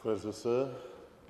Frères et sœurs,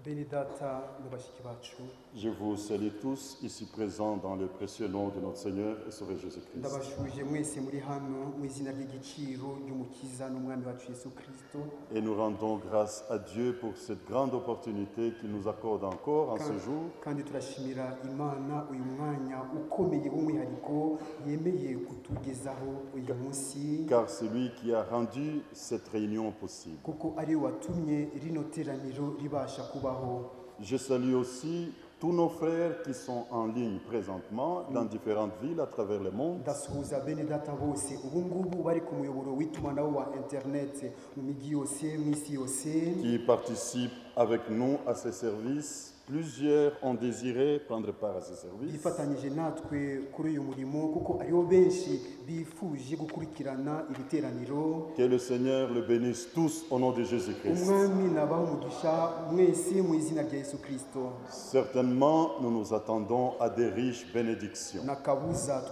bene data na bashiki bacu je vous salue tous ici présents dans le précieux nom de notre Seigneur et Sauveur Jésus-Christ. ndabashuje mwese muri hano mu izina ry'igiciro ry'umukiza n'umwami wacu Yesu Kristo. Et nous rendons grâce à Dieu pour cette grande opportunité qu'il nous accorde encore en ce jour kandi turashimira Imana uyu mwanya ukomeye w'umwihariko yemeye kutugezaho uyu munsi, car c'est lui qui a rendu cette réunion possible. kuko ari we watumye rino teraniro ribasha kubaho. Je salue aussi tous nos frères qui sont en ligne présentement dans différentes villes à travers le monde, ndasuhuza bene data bose ubu ngubu bari ku muyoboro w'itumanaho wa internet mu migi yose mu isi yose, qui participent avec nous à ces services. Plusieurs ont désiré prendre part à ces services. bifatanyije natwe kuri uyu murimo kuko aribo benshi bifuje gukurikirana iri teraniro. Que le Seigneur le bénisse tous au nom de Jésus-Christ. umwami nabaha umugisha mwese mu izina rya Yesu Kristo. Certainement, nous nous attendons à des riches bénédictions. nakabuza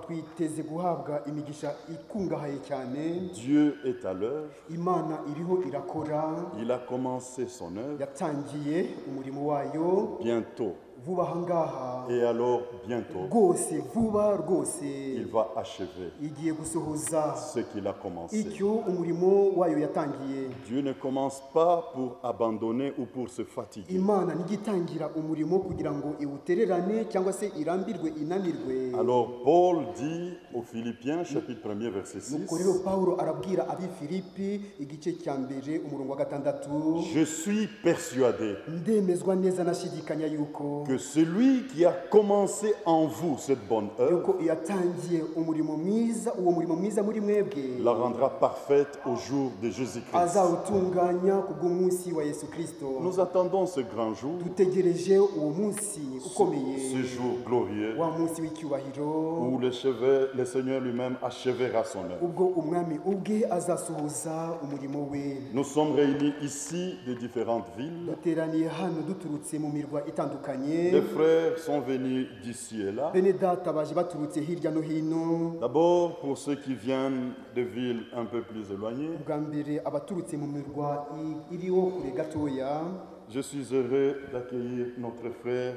twiteze guhabwa imigisha ikungahaye cyane. Dieu est à l'œuvre. Imana iriho irakora, Il a commencé son œuvre. yatangiye umurimo wayo Bientôt, vuba aha ngaha et alors bientôt, rwose, vuba rwose il va achever igiye gusohoza ce qu'il a commencé. icyo umurimo wayo yatangiye. Dieu ne commence pas pour abandonner ou pour se fatiguer. Imana ntigitangira umurimo kugira ngo iwutererane cyangwa se irambirwe inanirwe. Alors Paul dit aux Philippiens, chapitre 1er, verset 6, nuko rero Pawulo arabwira ab'Ifilipi igice cya mbere umurongo wa 6, je suis persuadé ndemezwa neza nashidikanya yuko que celui qui a commencé en vous cette bonne œuvre yuko yatangiye umurimo mwiza, uwo murimo mwiza muri mwebwe la rendra parfaite au jour de Jésus-Christ. azawutunganya kubw'umunsi wa Yesu Kristo. Nous attendons ce grand jour, dutegereje uwo munsi ukomeye, ce jour glorieux wa munsi w'icyubahiro où le Seigneur lui-même achèvera son œuvre. ubwo umwami ubwe azasohoza umurimo we. Nous sommes réunis ici de différentes villes. duteraniye hano duturutse mu mirwa itandukanye. Les frères sont venus d'ici et là. bene data baje baturutse hirya no hino. D'abord pour ceux qui viennent de villes un peu plus éloignées. bwa mbere abaturutse mu mirwa iriho kure gatoya, Je suis heureux d'accueillir notre frère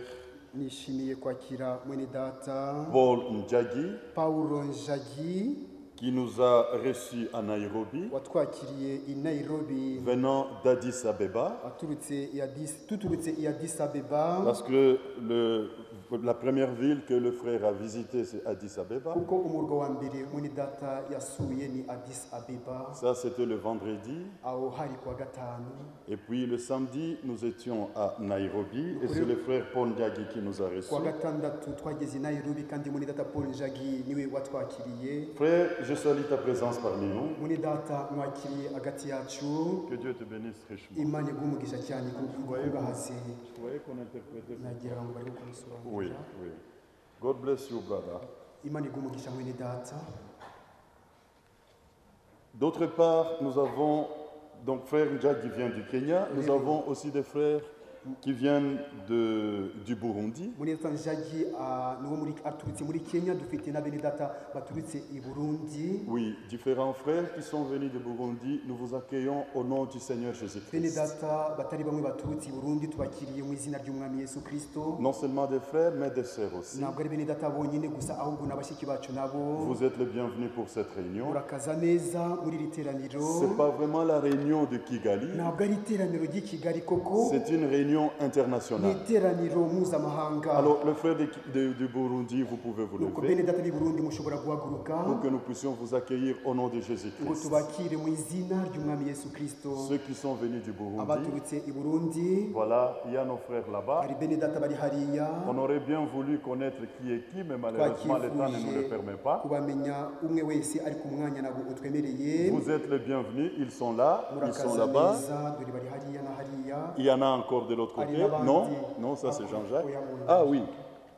nishimiye kwakira mwene data Paul Njagi Paulo Njagi qui nous a reçus à Nairobi watwakiriye i Nairobi venant d'Addis Abeba tuturutse i Addis Abeba, parce que la première ville que le frère a visitée c'est Addis Abeba. kuko umurwa wa mbere mwene data yasuye ni Addis Abeba. Ça c'était le vendredi. aho hari kuwa gatanu. Et puis le samedi nous étions à Nairobi et c'est le frère Paul Njagi qui nous a reçus. kuwa gatandatu twageze i Nairobi kandi mwene data Paul Njagi niwe watwakiriye. Frère, je salue ta présence parmi nous. mwene data mwakiriye hagati yacu. Que Dieu te bénisse richement. Imana iguha cyane kuguhaze. Vous voyez qu'on interprète. nagira ngo bari kumusobanurira. Oui, oui. God bless you, brother. Imana iguha mwene data. D'autre part, nous avons, donc frère Njagi vient du Kenya, nous avons aussi des frères qui viennent du Burundi. mwene data Njagi niwo aturutse muri Kenya, dufite na bene data baturutse i Burundi. Oui, différents frères qui sont venus de Burundi, nous vous accueillons au nom du Seigneur bene Jésus-Christ. data batari bamwe baturutse i Burundi tubakiriye mu izina ry'umwami Yesu Kristo. Non seulement des frères, mais des sœurs aussi. ntabwo ari bene data bonyine gusa ahubwo n'abashiki bacu nabo. Vous êtes les bienvenus pour cette réunion. murakaza neza muri iri teraniro. C'est pas vraiment la réunion de Kigali, ntabwo ari iteraniro ry'i Kigali koko, c'est une réunion ni internationale. iteraniro mpuzamahanga. Alors, le frère du Burundi, vous pouvez vous nuko lever bene data b'i Burundi mushobora guhaguruka pour que nous puissions vous accueillir au nom de ngo Jésus-Christ. tubakire mu izina ry'umwami Yesu Kristo. Ceux qui sont venus du Burundi, abaturutse i Burundi voilà, il y a nos frères là-bas. hari bene data bari hariya. On aurait bien voulu connaître qui est qui, mais malheureusement, le temps ne nous le permet pas. kubamenya umwe wese ariko umwanya ntabwo utwemereye. Vous êtes les bienvenus, ils sont là, ils sont murakaza là-bas. neza, dore bari hariya na hariya. Il y en a encore de l'autre Hari côté. n'abandi. Non, non, ça c'est Jean-Jacques. Oya, oya. Ah oui,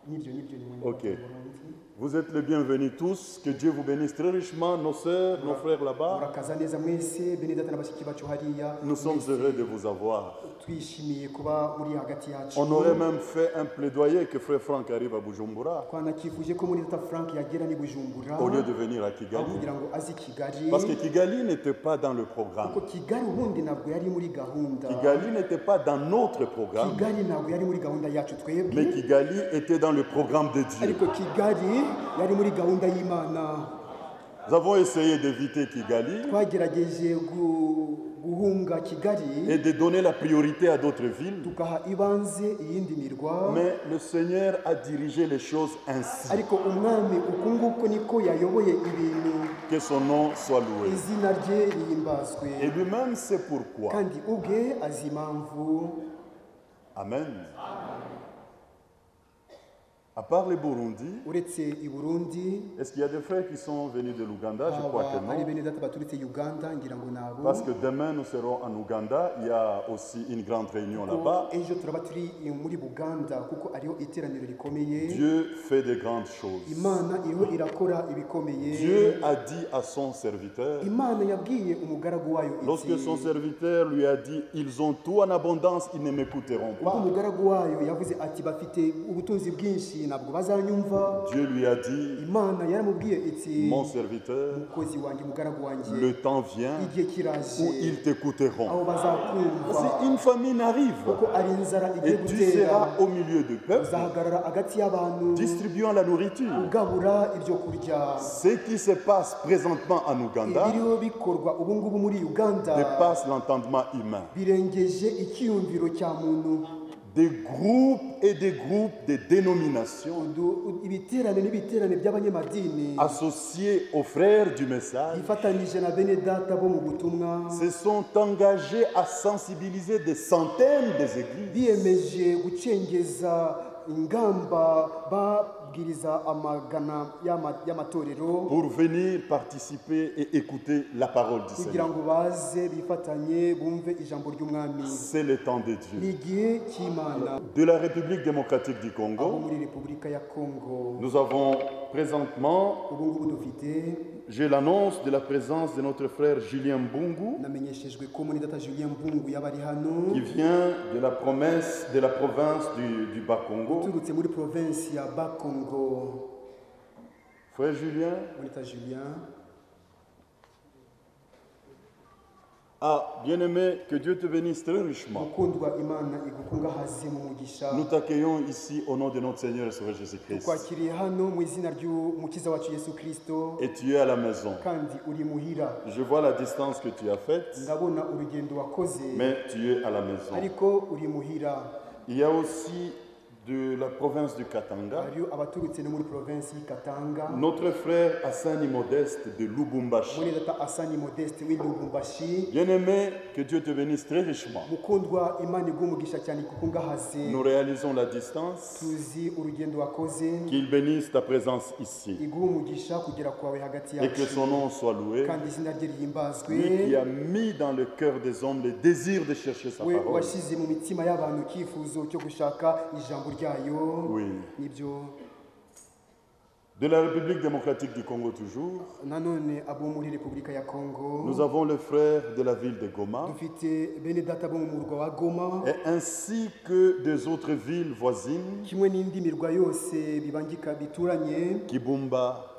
nibyo ni mwene Ok. data b'i Burundi. Vous êtes les bienvenus tous. Que Dieu vous bénisse très richement, nos sœurs, nos frères là-bas. murakaza neza mwese bene data na bashiki bacu hariya Nous sommes heureux de vous avoir. twishimiye kuba muri hagati yacu. On aurait même fait un plaidoyer que frère Franck arrive à Bujumbura twanakifuje ko muri data Frank yagera ni Bujumbura au lieu de venir à aho Kigali. kugira ngo azi Kigali Parce que Kigali n'était pas dans le programme. kuko Kigali ubundi ntabwo yari muri gahunda. Kigali n'était pas dans notre programme, Kigali ntabwo yari muri gahunda yacu twebwe, mais Kigali était dans le programme de Dieu. ariko Kigali yari muri gahunda y'Imana. Nous avons essayé d'éviter Kigali twagerageje guhunga Kigali et de donner la priorité à d'autres villes. tukaha ibanze iyindi mirwa, Mais le Seigneur a dirigé les choses ainsi. ariko umwami uku nguko niko yayoboye ibintu, Que son nom soit loué. izina rye rihimbazwe, Et lui-même sait pourquoi. kandi ubwe azi impamvu. Amen. À part le Burundi, uretse i Burundi est-ce qu'il y a des frères qui sont venus de l'Ouganda? Je crois que haba ari non. bene data baturutse Uganda, ngira ngo nabo, Parce que demain nous serons en Ouganda. Il y a aussi une grande réunion là-bas. ejo turaba turi muri Buganda kuko ariho iteraniro rikomeye. Dieu fait de grandes choses. Imana iriho irakora ibikomeye. Dieu a dit à son serviteur, Imana yabwiye umugaragu wayo lorsque son serviteur lui a dit, ils ont tout en abondance, ils ne m'écouteront ubwo pas. umugaragu wayo yavuze ati bafite ubutunzi bwinshi ntabwo bazanyumva. Dieu lui a dit, Imana yaramubwiye iti mon serviteur, mukozi wanjye umugaragu wanjye, le temps vient igihe kiraje où ils t'écouteront. aho bazakumva, Si une famine arrive kuko ari inzara igiye et tu gutera, seras au milieu du peuple, uzahagarara hagati y'abantu distribuant la nourriture. ugabura ibyo kurya. Ce qui se passe présentement en Ouganda ibiriho bikorwa ubu ngubu muri Uganda dépasse l'entendement humain. birengeje icyiyumviro cya muntu. Des groupes et des groupes de dénominations Ibiterane n'ibiterane by'abanyamadini associés aux frères du message bifatanije na bene data bo mu butumwa se sont engagés à sensibiliser des centaines des églises biyemeje gucengeza ingamba babwiriza amagana y'amatorero pour venir participer et écouter la parole du kugira Seigneur. ngo baze bifatanye bumve ijambo ry'umwami. C'est le temps de Ni Dieu. igihe cy'Imana. De la République démocratique du Aho Congo, muri Repubulika ya Congo nous avons présentement, ubu ngubu dufite, j'ai l'annonce de la présence de notre frère Julien Mbungu, namenyeshejwe ko muri data Julien Mbungu yaba ari hano, qui vient de la province du Bas-Congo. uturutse muri province ya Bakongo. Frère Julien, Muri data Julien, bien-aimé, que Dieu te bénisse très richement. mukundwa, Imana igukungahaze mu mugisha. Nous t'accueillons ici au nom de notre Seigneur et Sauveur Jésus-Christ. Twakiriye hano mu izina ry'umukiza wacu Yesu Kristo, Et tu es à la maison. kandi uri muhira. Je vois la distance que tu as faite, Ndabona urugendo wakoze, mais tu es à la maison. ariko uri muhira. Il y a aussi de la province du Katanga, Hariyo abaturutse no muri province y'Ikatanga, notre frère Hassani Modeste de Lubumbashi. muri data Asani Modeste w'i Lubumbashi. Bien-aimé, que Dieu te bénisse très richement. Mukundwa, Imana iguha cyane igukungahaze. Nous réalisons la distance, Tuzi urugendo wakoze, qu'il bénisse ta présence ici iguha umugisha kugera kwawe hagati et que yacu, son nom soit loué. kandi izina rye rihimbazwe. Lui qui a mis dans le cœur des hommes le désir de chercher sa we parole. washyize mu mitima y'abantu icyifuzo cyo gushaka ijambo ryayo. Oui. Nibyo. De la République démocratique du Congo toujours, Nanone abo muri Repubulika ya Congo, nous avons le frère de la ville de Goma, dufite bene data bo mu murwa wa Goma, et ainsi que des autres villes voisines, kimwe n'indi mirwa yose bibangika bituranye, Kibumba,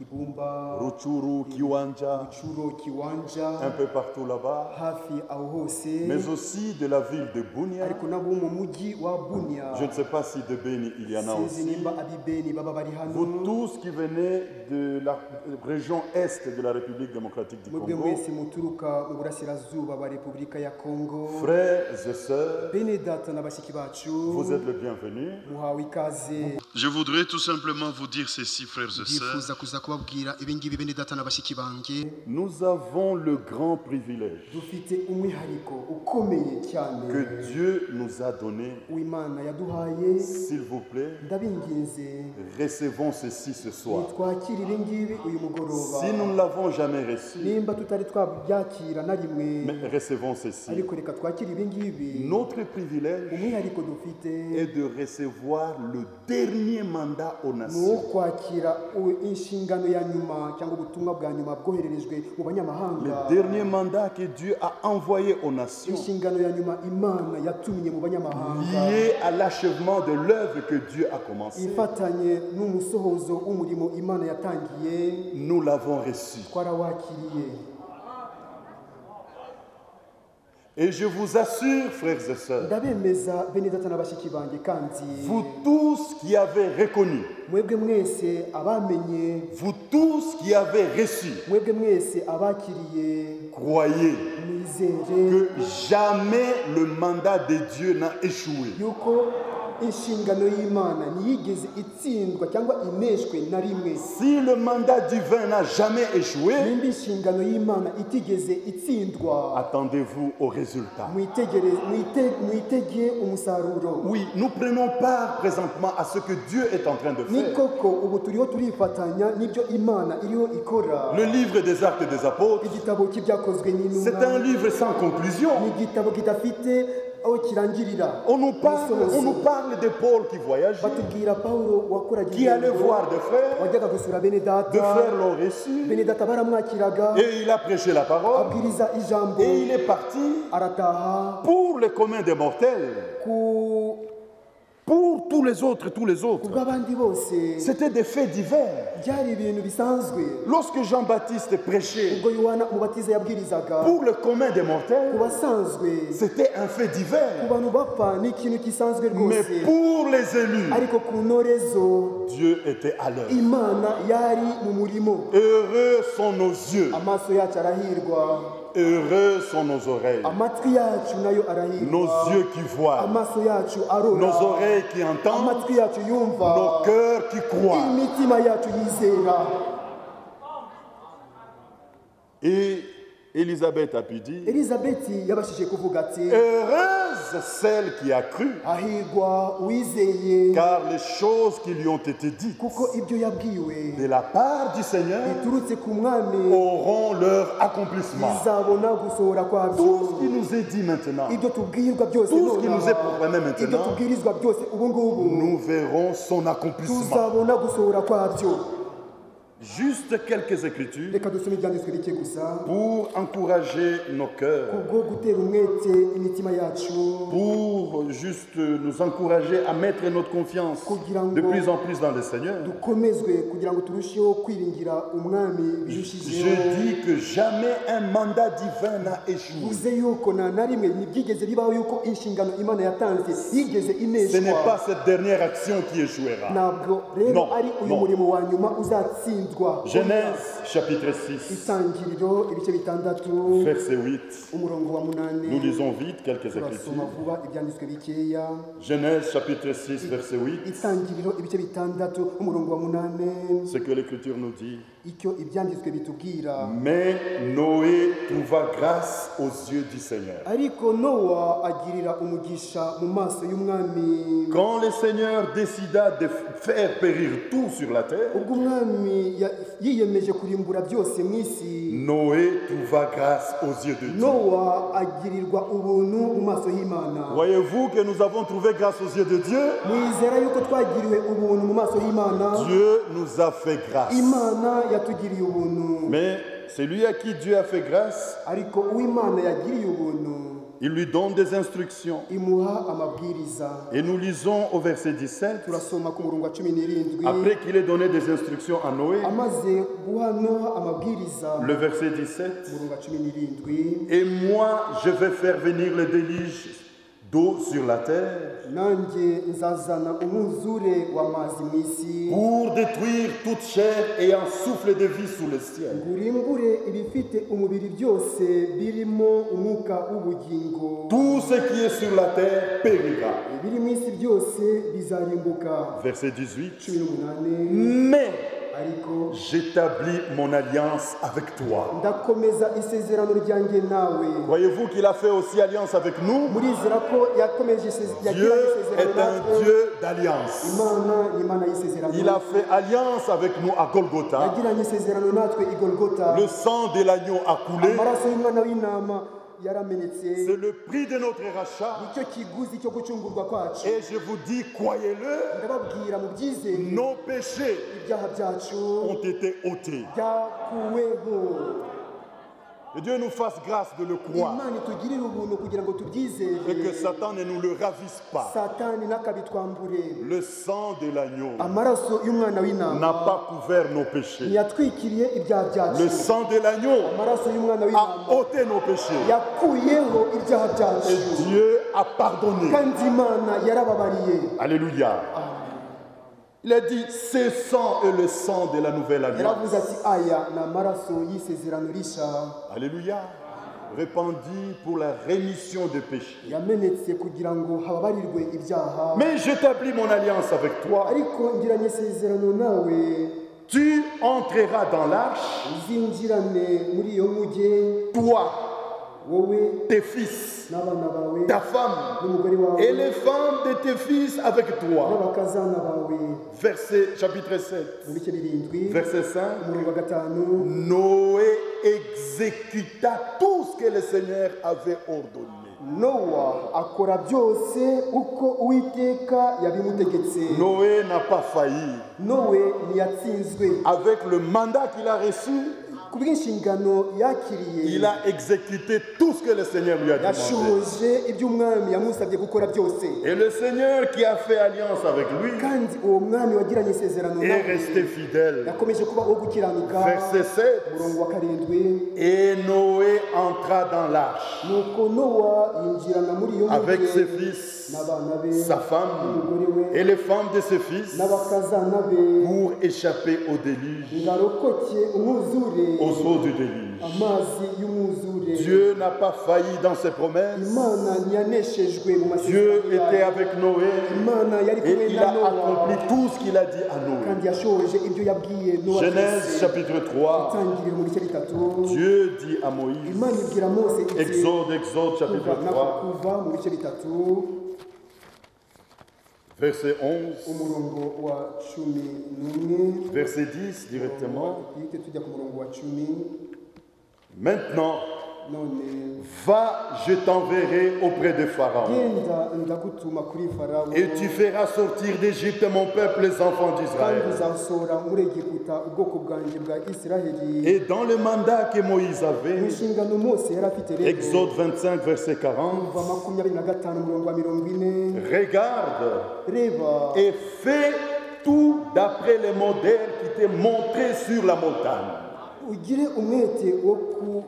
Kibumba, Ruchuru, Kiwanja, Churo, Kiwanja, un peu partout là-bas, hafi aho hose, mais aussi de la ville de Bunia. ariko nabo mu mujyi wa Bunia. Je ne sais pas si de Beni il y en a Sinzi aussi. nimba abibeni baba bari Vous hano. tous qui venez de la région est de la République démocratique du Mwebwe Congo, mwese muturuka mu burasirazuba ba Repubulika ya Congo, frères et sœurs, bene data na bashiki bacu, vous êtes les bienvenus. muhawe ikaze. Je voudrais tout simplement vous dire ceci, frères et sœurs. Ndifuza kuza kubabwira ibingibi bene data na bashiki banjye nous avons le grand privilège dufite umwihariko ukomeye cyane que Dieu nous a donné. w'Imana yaduhaye. S'il vous plaît, ndabinginze recevons ceci ce soir. twakira ibingibi uyu mugoroba. Si nous ne l'avons jamais reçu, nimba tutari twabyakira na rimwe mais recevons ceci. ariko reka twakira ibingibi. Notre privilège umwihariko dufite est de recevoir le dernier mandat aux ni uwo nations. kwakira inshingano ya nyuma cyangwa ubutumwa bwa nyuma bwohererejwe mu Le banyamahanga. dernier mandat que Dieu a envoyé aux nations, inshingano ya nyuma Imana yatumye mu banyamahanga lié à l'achèvement de l'œuvre que Dieu a commencée. ifatanye n'umusohozo w'umurimo Imana yatangiye. Nous l'avons reçu. twarawakiriye. Et je vous assure, frères et sœurs, ndabemeza bene data na bashiki banjye kandi vous tous qui avez reconnu, mwebwe mwese abamenye, vous tous qui avez reçu, mwebwe mwese abakiriye, croyez mwizere que jamais le mandat de Dieu n'a échoué. yuko inshingano y'Imana ntiyigeze itsindwa cyangwa ineshwe na rimwe. Si le mandat divin n'a jamais échoué, nimba inshingano y'Imana itigeze itsindwa, attendez-vous au résultat. mwitege umusaruro. Oui, nous prenons part présentement à ce que Dieu est en train de ni faire. koko ubu turiho turifatanya n'ibyo Imana iriho ikora. Le livre des Actes des Apôtres, igitabo cy'ibyakozwe n'intumwa c'est un livre sans conclusion. ni igitabo kidafite aho kirangirira. On nous parle de Paul qui voyageait, batubwira Pawulo wakoraga qui allait voir des frères. wajyaga gusura bene Deux data. frères l'ont reçu bene data baramwakiraga et il a prêché la parole abwiriza ijambo et il est parti arataha pour le commun des mortels, ku pour tous les autres. bw'abandi bose. C'était des faits divers. byari ibintu bisanzwe. Lorsque Jean-Baptiste prêchait ubwo Yohana umubatiza yabwirizaga pour le commun des ku mortels, basanzwe, c'était un fait ku divers. bantu bapfa ni ikintu gisanzwe Mais rwose, pour les élus, ariko ku ntorezo Dieu était à l'œuvre. Imana yari mu murimo. Heureux sont nos yeux, amaso yacu arahirwa, heureux sont nos oreilles, amatwi yacu nayo arahirwa, nos yeux qui voient, amaso yacu arora, nos oreilles qui entendent, amatwi yacu yumva, nos cœurs qui croient. imitima yacu yizera. Et Élisabeth a pu dire, Elizabeti yabashije kuvuga ati heureuse celle qui a cru, ahirwa uwizeye, car les choses qui lui ont été dites kuko ibyo yabwiwe de la part du Seigneur biturutse ku mwami auront leur accomplissement. bizabona gusohora kwabyo. Tout ce qui nous est dit maintenant, ibyo tubwirwa byose tout ce qui nonaha, nous est proclamé ibyo maintenant, tubwirizwa byose ubu ngubu nous verrons son accomplissement. tuzabona gusohora kwabyo. Juste quelques écritures reka dusome ibyanditswe bike gusa pour encourager nos cœurs, kubwo gutera umwete imitima yacu, pour juste nous encourager à mettre notre confiance de plus en plus dans le Seigneur. dukomezwe kugira ngo turusheho kwiringira umwami birushijeho. Je dis que jamais un mandat divin n'a échoué. uze yuko nta na rimwe ntibyigeze bibaho yuko inshingano Imana yatanze yigeze Ce n'est ineshwa. pas cette dernière action qui échouera. ntabwo rero Non, ari uyu non. murimo wa nyuma uzatsindwa. Genèse chapitre 6, itangiriro ibice bitandatu verset 8. umurongo wa munani. Nous lisons vite quelques turasoma écritures. vuba ibyanditswe bikeya. Genèse chapitre 6, verset 8. itangiriro ibice bitandatu umurongo wa munani. Ce que l'Écriture nous dit. icyo ibyanditswe bitubwira. Mais Noé trouva grâce aux yeux du Seigneur. ariko Nowa agirira umugisha mu maso y'umwami. Quand le Seigneur décida de faire périr tout sur la terre, ubwo umwami yiyemeje kurimbura byose mu isi, Noé trouva grâce aux yeux de Dieu. Nowa agirirwa ubuntu mu maso y'Imana. Voyez-vous que nous avons trouvé grâce aux yeux de Dieu? mwizera yuko twagiriwe ubuntu mu maso y'Imana. Dieu nous a fait grâce. Imana yatugiriye ubuntu. Mais celui à qui Dieu a fait grâce, ariko uw'Imana yagiriye ubuntu il lui donne des instructions. imuha amabwiriza. Et nous lisons au verset 17, turasoma ku murongo wa 17. après qu'il ait donné des instructions à Noé, amaze guha Noha amabwiriza, le verset 17, umurongo wa 17. et moi je vais faire venir le déluge d'eau sur la terre nanjye nzazana umwuzure w'amazi mu isi, pour détruire toute chair ayant souffle de vie sous le ciel. ngurimbure ibifite umubiri byose birimo umwuka w'ubugingo. Tout ce qui est sur la terre périra. ibiri mu isi byose bizarimbuka. Verset 18. 18. Mais ariko j'établis mon alliance avec toi. ndakomeza isezerano ryanjye nawe. Voyez-vous qu'il a fait aussi alliance avec nous? murizera ko yakomeje Dieu est un Dieu d'alliance. Imana ni Imana y'isezerano. Il a fait alliance avec nous à Golgotha. yagiranye isezerano natwe i Golgotha. Le sang de l'agneau a coulé. amaraso y'umwana w'intama yaramenetse. C'est le prix de notre rachat. nicyo kiguzi cyo gucungurwa kwacu. Et je vous dis, croyez-le, ndababwira mu byizere nos péchés ibyaha byacu ont été ôtés. byakuweho. Que Dieu nous fasse grâce de le croire. Imana itugirire ubuntu kugira ngo tubyizere. Et que Satan ne nous le ravisse pas. satani ntakabitwambure. Le sang de l'agneau amaraso y'umwana w'intama n'a pas couvert nos péchés. ntiyatwikiriye ibyaha byacu. Le sang de l'agneau amaraso y'umwana a w'intama ôté nos péchés. yakuyeho ibyaha byacu. Et Dieu a pardonné. kandi Imana yarababariye. Alléluia. Il a dit, ce sang est le sang de la nouvelle alliance. yaravuze ati aya ni amaraso y'isezerano rishya. Alléluia. Répandu pour la rémission des péchés. yamenetse kugira ngo hababarirwe ibyaha. Mais j'établis mon alliance avec toi. ariko ngiranye isezerano nawe. Tu entreras dans l'arche, uzinjirane muri iyo nguge. toi, wowe tes fils, n'abana bawe ta femme, n'umugore wawe et les femmes de tes fils avec toi. n'abakazana bawe. Verset chapitre 7, mu bice birindwi verset 5. umurongo wa 5. Noé exécuta tout ce que le Seigneur avait ordonné. nowa akora byose uko uwiteka yabimutegetse. Noé n'a pas failli. nowe ntiyatsinzwe. Avec le mandat qu'il a reçu, ku bw'inshingano yakiriye il a exécuté tout ce que le Seigneur lui a demandé. yashoje ibyo umwami yamusabye gukora byose. Et le Seigneur qui a fait alliance avec lui kandi uwo mwami wagiranye isezerano est nawe resté fidèle. yakomeje kuba uwo gukiranuka. Verset 7. umurongo wa 7. Et Noé entra dans l'arche nuko nowa yinjirana muri iyo avec nguge ses fils, n'abana be sa femme n'umugore we et les femmes de ses fils n'abakazana be pour échapper au déluge, ngo arokoke umwuzure, aux eaux du déluge. amazi y'umwuzure. Dieu n'a pas failli dans ses promesses. Imana ntiyaneshejwe mu Dieu masezerano était yayo. avec Noé Imana yari et kumwe il na a Nowa accompli tout ce qu'il a dit à Noé. kandi yashoje ibyo yabwiye Nowa Genèse byose. chapitre 3. itangiriro mu bice bitatu. Dieu dit à Moïse, Imana ibwira Mose iti Exode chapitre kuva nako 3, kuva mu bice bitatu verset 11, umurongo wa 11 verset 10 directement. duhite tujya ku murongo wa 10. Maintenant, none va, je t'enverrai auprès de Pharaon. genda ndagutuma kuri Farawo Et tu feras sortir d'Égypte mon peuple, les enfants kandi d'Israël. uzasohora muri Egiputa ubwoko bwanjye bwa Isiraheli. Et dans le mandat que Moïse mu avait, nshingano Mose yari afite rero Exode 25, verset 40, kuva 25 umurongo wa 40. regarde reba et fais tout d'après les modèles qui t'est montré sur la montagne. ugire umwete wo ku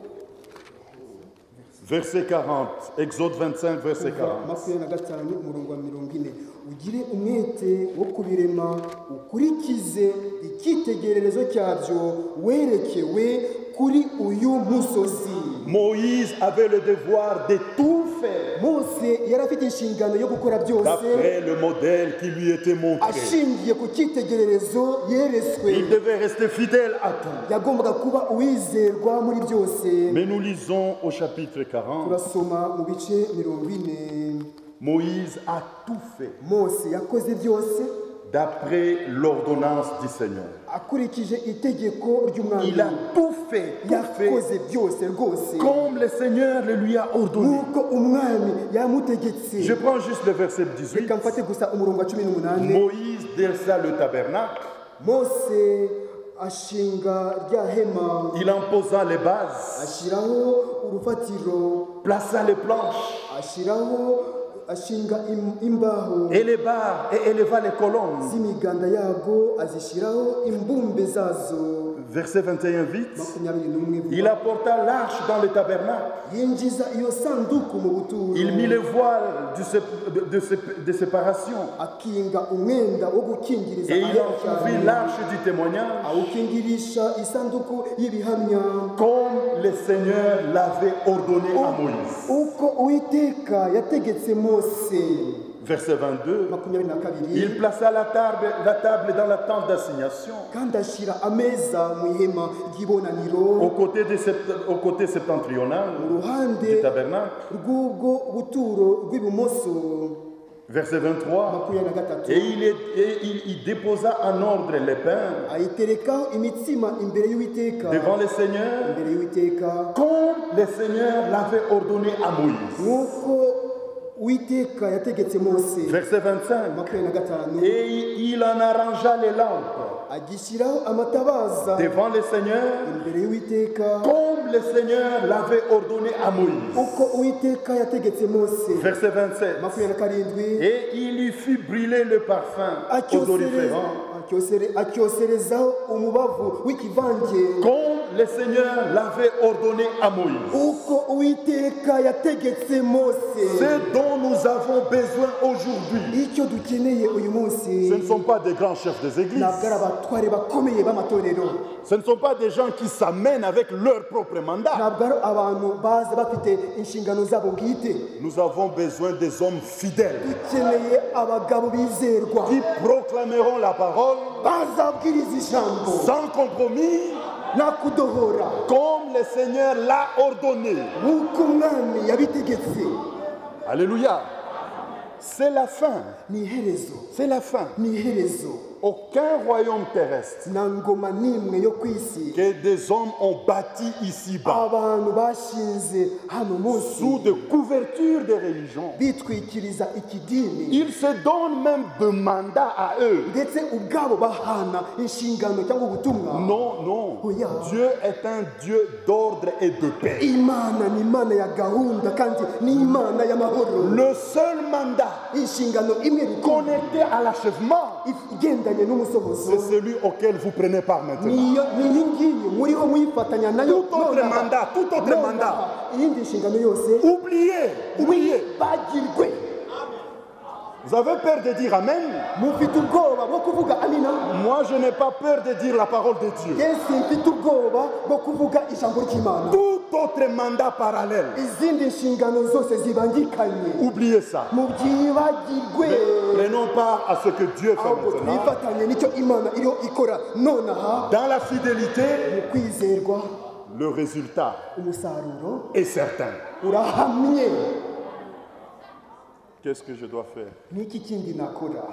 Verset 40, Exode 25, verset 40. 25 umurongo wa 40. ugire umwete wo kubirema ukurikize icyitegererezo cyabyo werekewe kuri uyu musozi. Moïse avait le devoir de tout faire Mose yari afite inshingano yo gukora byose d'après le modèle qui lui était montré. ashingiye ku cyitegererezo yeretswe. Il devait rester fidèle à tout. yagombaga kuba uwizerwa muri byose. Mais nous lisons au chapitre 40, turasoma mu bice 40. Moïse a tout fait Mose yakoze byose d'après l'ordonnance du Seigneur. akurikije itegeko ry'umwami. Il a tout fait yakoze byose rwose comme le Seigneur le lui a ordonné. nk'uko umwami yamutegetse. Je prends juste le verset 18. reka mfate gusa umurongo wa 18. Moïse dressa le tabernacle, Mose ashinga rya hema, il en posa les bases, ashyiraho urufatiro, plaça les planches ashinga imbaho et les barres et éleva les colonnes. z'imiganda yago, azishyiraho imbumbe zazo. Verset 21, vite. 21 Il apporta l'arche dans le tabernacle. yinjiza iyo sanduku mu buturo. Il mit le voile de séparation. akinga umwenda wo gukingiriza Et il entr'ouvrit l'arche du témoignage awukingirisha isanduku y'ibihamya comme le Seigneur l'avait ordonné à Moïse. uko uwiteka yategetse Mose. verset 22, 22 il plaça la table dans la tente d'assignation, kandi ashyira ameza mu ihema ry'ibonaniro au côté septentrional mu ruhande du tabernacle. rw'ubwo buturo rw'ibumoso. Verset 23, 23 et il déposa en ordre les pains ayiterekaho imitsima imbere y'Uwiteka, devant le Seigneur, imbere y'Uwiteka comme le Seigneur l'avait ordonné à Moïse. nk'uko Uwiteka yategetse Mose. Verset 25, 25 et il en arrangea les lampes agishyiraho amatabaza devant le Seigneur, imbere y'Uwiteka comme le Seigneur l'avait ordonné à Moïse. uko Uwiteka yategetse Mose. Verset 27, 27 et il lui fit brûler le parfum odoriférant, acyoserezaho umubavu w'ikivange comme le Seigneur l'avait ordonné à Moïse. uko Uwiteka yategetse Mose. Ce dont nous avons besoin aujourd'hui, icyo dukeneye uyu munsi ce ne sont pas des grands chefs des églises. ntabwo ari abatware bakomeye b'amatorero, Ce ne sont pas des gens qui s'amènent avec leur propre mandat. ntabwo ari abantu baza bafite inshingano zabo bwite. Nous avons besoin des hommes fidèles dukeneye abagabo bizerwa qui proclameront la parole bazabwiriza ijambo sans compromis, nta kudohora, comme le Seigneur l'a ordonné. nk'uko umwami yabitegetse. Alléluia. C'est la fin. ni iherezo, C'est la fin. ni iherezo. Aucun royaume terrestre nta ngoma n'imwe yo ku isi que des hommes ont bâti ici-bas abantu bashinze hano munsi sous de couvertures de religion. bitwikiriza ikidini, Ils se donnent même de mandat à eux. ndetse ubwabo bahana inshingano cyangwa ubutumwa. Non, non. Oya. Dieu est un Dieu d'ordre et de paix. Imana ni imana ya gahunda kandi ni imana y'amahoro. Le seul mandat inshingano imwe rukumbi connecté à l'achèvement, igendanye n'umusohozo c'est celui auquel vous prenez part maintenant. niyo iyi ngiyi muriho muyifatanya nayo. Tout autre nonaha. mandat, tout autre Nonaha, mandat. iyindi nshingano yose Oubliez. bagirwe. Vous avez peur de dire Amen? mufite ubwoba bwo kuvuga amina. Moi, je n'ai pas peur de dire la parole de Dieu. yesu mfite ubwoba bwo kuvuga ijambo ry'Imana. Tout autre mandat parallèle, izindi nshingano zose zibangikanye oubliez ça. mubyibagirwe. Prenons part à ce que Dieu fait ahubwo maintenant. twifatanye nicyo Imana iriho ikora nonaha. Dans la fidélité, mu kwizerwa le résultat umusaruro est certain. urahamye. Qu'est-ce que je dois faire? niki kindi nakora?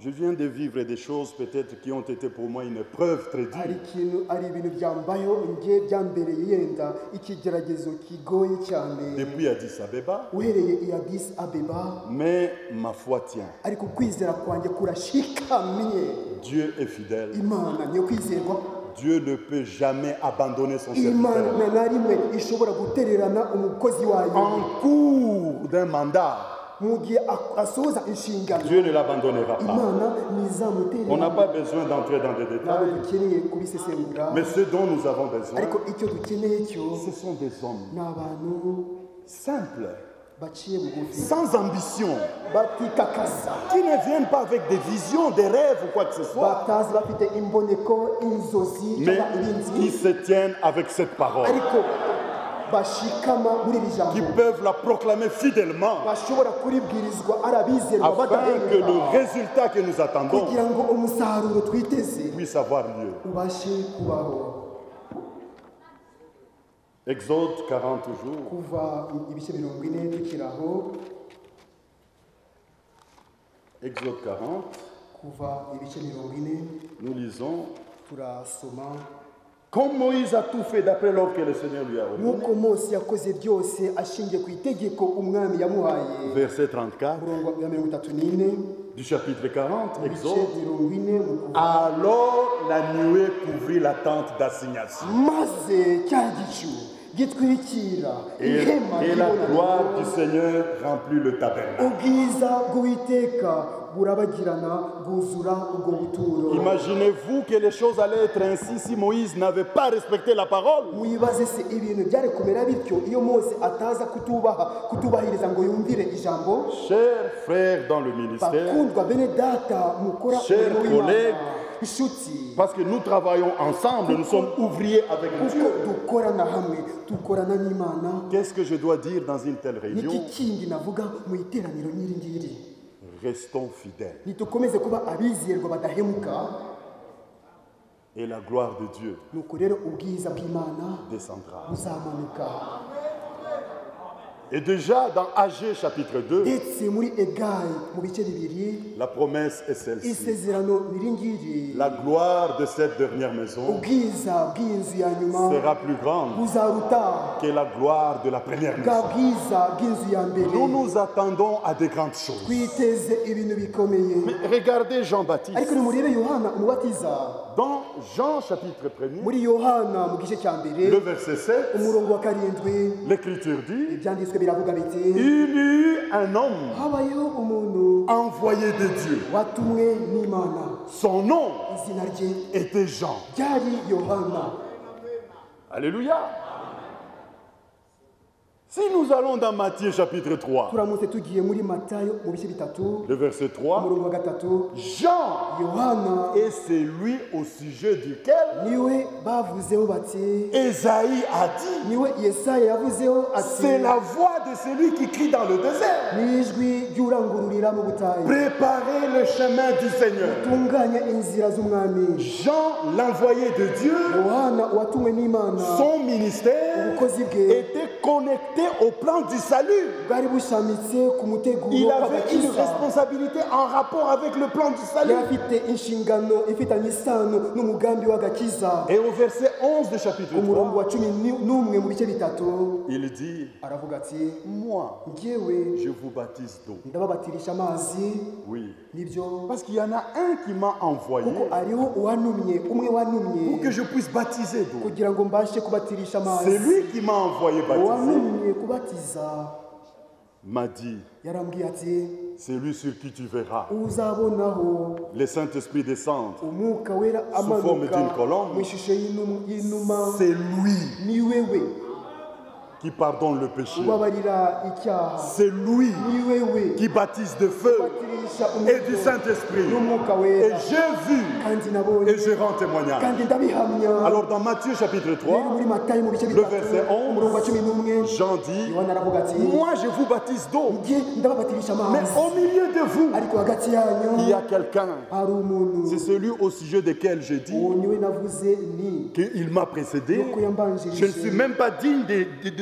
Je viens de vivre des choses peut-être qui ont été pour moi une preuve très dure. ari ibintu byambayeho nge byambereye yenda ikigeragezo kigoye cyane Depuis Addis Abeba, uhereye i Addis Abeba, mais ma foi tient. ariko kwizera kwanjye kurashikamye. Dieu est fidèle. Imana niyo kwizerwa. Dieu ne peut jamais abandonner son serviteur. Imana na rimwe ishobora gutererana umukozi wayo En cours d'un mandat, mu gihe asohoza inshingano. Dieu ne l'abandonnera pas. Imana On ntizamutererana. n'a pas besoin d'entrer dans des ntabwo détails, dukeneye kubisesengura, mais ce dont nous avons besoin, ariko icyo dukeneye cyo ce sont des hommes ni abantu simples, baciye bugufi sans ambition, batikakaza, qui ne viennent pas avec des visions, des rêves ou quoi que ce soit, batazi bafite imboneko, inzozi mais cyangwa qui ibindi, se tiennent avec cette parole, ariko bashikama muri iri qui jambo, peuvent la proclamer fidèlement, bashobora kuribwirizwa ari abizerwa afin que badahemuka, le résultat que nous attendons kugira ngo umusaruro twiteze puisse avoir lieu. ubashe kubaho. Exode 40 jours. kuva ibice 40 tukiri aho, Exode 40, kuva ibice 40 nous lisons. turasoma Comme Moïse a tout fait d'après l'ordre que le Seigneur lui a ordonné. nk'uko Mose yakoze byose ashingiye ku itegeko umwami yamuhaye. Verset 34 murongo wa 34 du chapitre 40, ibice Exode. 40 mu kuva. Alors la nuée couvrit la tente d'assignation. maze cya gicu gitwikira ihema Et la gloire ry'ibonaniro, du Seigneur remplit le tabernacle. ubwiza bw'Uwiteka burabagirana bwuzura ubwo buturo. Imaginez-vous que les choses allaient être ainsi si Moïse n'avait pas respecté la parole. muyibaze se ibintu byari kumera bityo iyo Mose ataza kutubahiriza ngo yumvire ijambo. Chers frères dans le ministère, bakundwa bene data mukora Chers umurimo w'Imana, collègues, inshuti, parce que nous travaillons ensemble, nous sommes ouvriers avec Dieu. kuko dukorana hamwe dukorana n'Imana. Qu'est-ce que je dois dire dans une telle réunion? niki kindi navuga mu iteraniro nyiri ngiri? restons fidèles. nitukomeze kuba abizerwa badahemuka Et la gloire de Dieu nuko rero ubwiza bw'Imana descendra. buzamanuka. Et déjà dans Agé chapitre 2, ndetse muri Egayi mu bice bibiri la promesse est celle-ci. isezerano niri ngiri La gloire de cette dernière maison ubwiza bw'inzu ya nyuma sera plus grande buzaruta que la gloire de la première bwa maison. bwiza bw'inzu ya mbere. Nous nous attendons à de grandes choses. twiteze ibintu bikomeye. Mais regardez Jean-Baptiste. ariko nimurebe Yohana umubatiza Dans Jean chapitre 1er, muri Yohana mu gice cya mbere le verset 7, umurongo wa karindwi l'Écriture dit, ibyanditswe biravuga biti il y eut un homme habayeho umuntu envoyé de Dieu. watumwe n'Imana, Son nom izina rye était Jean. ryari Yohana. Alléluia. Si nous allons dans Matthieu chapitre 3, turamutse tugiye muri Matayo mu bice bitatu le verset 3, umurongo wa gatatu Jean Yohana est celui au sujet duquel niwe bavuzeho bati Ésaïe a dit, niwe Yesaya yavuzeho ati c'est la voix de celui qui crie dans le désert. n'ijwi ry'urangururira mu butayu Préparez le chemin du Seigneur. tunganya inzira z'umwami. Jean, l'envoyé de Dieu, Yohana watumwe n'Imana son ministère ubukozi bwe était connecté au plan du salut. bwari bushamitse ku muteguro Il avait une w'agakiza. responsabilité en rapport avec le plan du salut. yari afite inshingano ifitanye isano n'umugambi w'agakiza. Et au verset 11 du chapitre umurongo 3, wa cumi n'umwe mu bice bitatu il dit, aravuga ati moi, njyewe je vous baptise d'eau. ndababatirisha amazi. Oui. nibyo Parce qu'il y en a un qui m'a envoyé kuko hariho uwanumye umwe pour wanumye que je puisse baptiser d'eau. kugira ngo mbashe kubatirisha amazi. C'est lui qui m'a envoyé baptiser. uwanumye kubatiza M'a dit, yarambwiye ati c'est lui sur qui tu verras uzabonaho le Saint-Esprit descendre. umwuka wera forme d'une amanuka colombe. mu ishusho y'inuma. C'est lui ni wewe qui pardonne le péché. ubabarira icyaha. C'est lui ni wewe qui baptise de feu ubatirisha et du umuriro Saint-Esprit. n'umwuka Et wera. j'ai vu kandi nabonye et je rends témoignage. kandi ndabihamya. Alors dans Matthieu chapitre rero 3, muri Matayo mu bice le bitatu verset 11, umurongo wa cumi n'umwe Jean dit, Yohana aravuga ati moi je vous baptise d'eau, njye ndababatirisha mais amazi au milieu de vous, ariko hagati yanyu il y a quelqu'un. hari umuntu C'est celui au sujet desquels je dis uwo niwe navuze ni qu'il m'a précédé. yuko Je ne yambanjirije suis même pas digne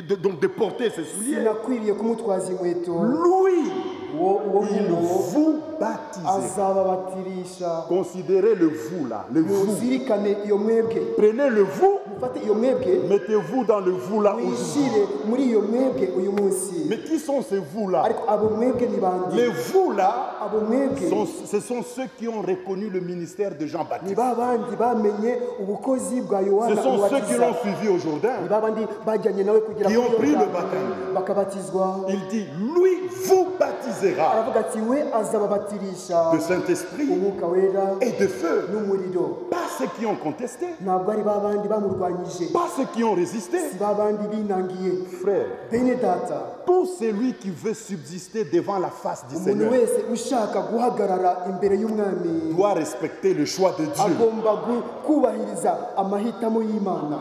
de porter ses souliers. sinakwiriye kumutwaza inkweto. Lui, uwo il muntu vous baptise. azababatirisha. Considérez le vous là, le vous. muzirikane iyo mwebwe. Prenez le vous, mufate iyo mwebwe mettez-vous dans le vous là aujourd'hui. wishyire muri iyo mwebwe uyu munsi. Mais qui sont ces vous là? ariko abo mwebwe ni bande? Les vous là, abo mwebwe ce sont ceux qui ont reconnu le ministère de ni Jean-Baptiste. ba bandi bamenye ubukozi bwa Ce Yohana sont ceux qui l'ont umubatiza. suivi au Jourdain. ni ba bandi bajyanye nawe kugira Qui ont kuri pris le Yorodani, baptême. bakabatizwa. Il dit, lui vous baptisera aravuga ati we azababatirisha de Saint-Esprit umwuka wera et de feu. n'umuriro. Pas ceux qui ont contesté, ntabwo ari ba bandi bamurwanyije, pas ceux qui ont résisté. si ba bandi binangiye. Frère, bene data, tout celui qui veut subsister devant la face du umuntu Seigneur wese ushaka guhagarara imbere y'umwami doit respecter le choix de Dieu. agomba kubahiriza amahitamo y'Imana.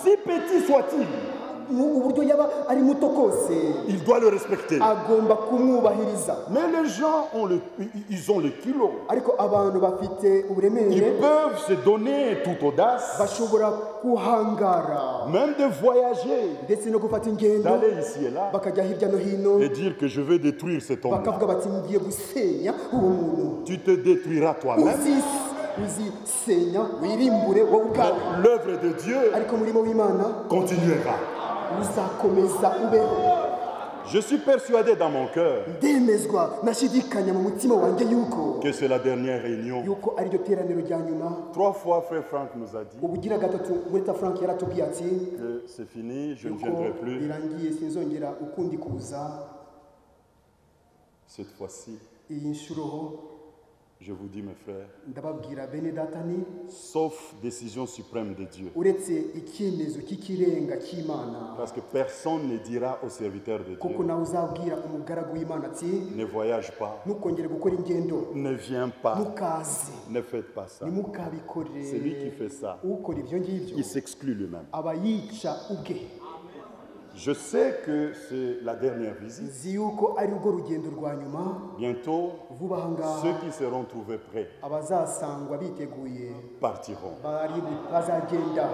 Si petit soit-il, uburyo yaba ari muto kose il doit le respecter. agomba kumwubahiriza. Mais les gens ils ont le kilo. ariko abantu bafite Ils uburemere peuvent se donner toute audace, bashobora kuhangara même de voyager, ndetse no gufata ingendo d'aller ici et là, bakajya hirya no hino et dire que je vais détruire cet homme-là. bakavuga bati ngiye gusenya uwo muntu. Tu te détruiras toi-même. uzisenya wirimbure wowe ubwawe, L'œuvre de Dieu ariko umurimo w'Imana continuera. uzakomeza ubeho. Je suis persuadé dans mon cœur ndemezwa nashidikanya mu mutima wanjye yuko que c'est la dernière réunion. ari ryo teraniro rya nyuma. 3 fois, frère Franck nous a dit ubugira gatatu Mweta Frank yaratubwiye ati que c'est fini, je ne yuko viendrai plus. birangiye sinzongera ukundi kuza. Cette fois-ci, iyi nshuro je vous dis mes frères, ndababwira bene data ni sauf décision suprême de Dieu. uretse icyemezo cy'ikirenga cy'Imana, Parce que personne ne dira au serviteur de kuko Dieu, nawe uzabwira umugaragu w'Imana ati ne voyage pas, ntukongere gukora ingendo, ne viens pas, mukaze ne faites pas ça. ntimukabikorere. C'est lui qui fait ça. ukora ibyo ngibyo Il s'exclut lui-même. aba yica ubwe. Je sais que c'est la dernière visite. nzi yuko ari rwo rugendo rwa nyuma Bientôt, vuba aha ngaha ceux qui seront trouvés prêts abazasangwa biteguye partiront. bazagenda.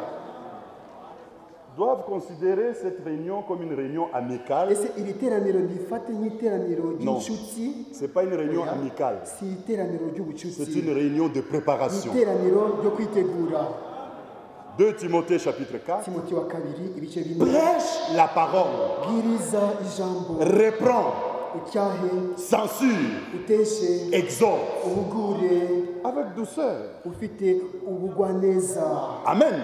Doivent considérer cette réunion comme une réunion amicale. Ese iri teraniro ndifate nk'iteraniro ry'inshuti? Ce n'est pas une réunion amicale. Si iteraniro C'est ry'ubucuti, une réunion de préparation. iteraniro ryo kwitegura. 2 Timothée chapitre 4. Timote wa kabiri ibice bine. Prêche la parole. Bwiriza ijambo, Reprend. ucyahe, Censure. uteshe, Exhorte. uhugure, Avec douceur. ufite ubugwaneza. Amen.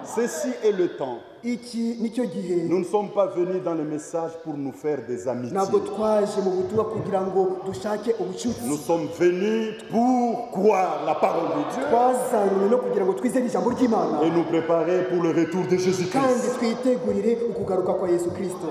Ceci est le temps. Iki nicyo gihe. Nous ne sommes pas venus dans le message pour nous faire des amitiés. Ntabwo twaje mu butumwa kugira ngo dushake ubucuti. Nous sommes venus pour croire la parole de Dieu Twazanywe no kugira ngo twizere ijambo ry'Imana et nous préparer pour le retour de kandi Jésus-Christ. twitegurire ukugaruka kwa Yesu Kristo.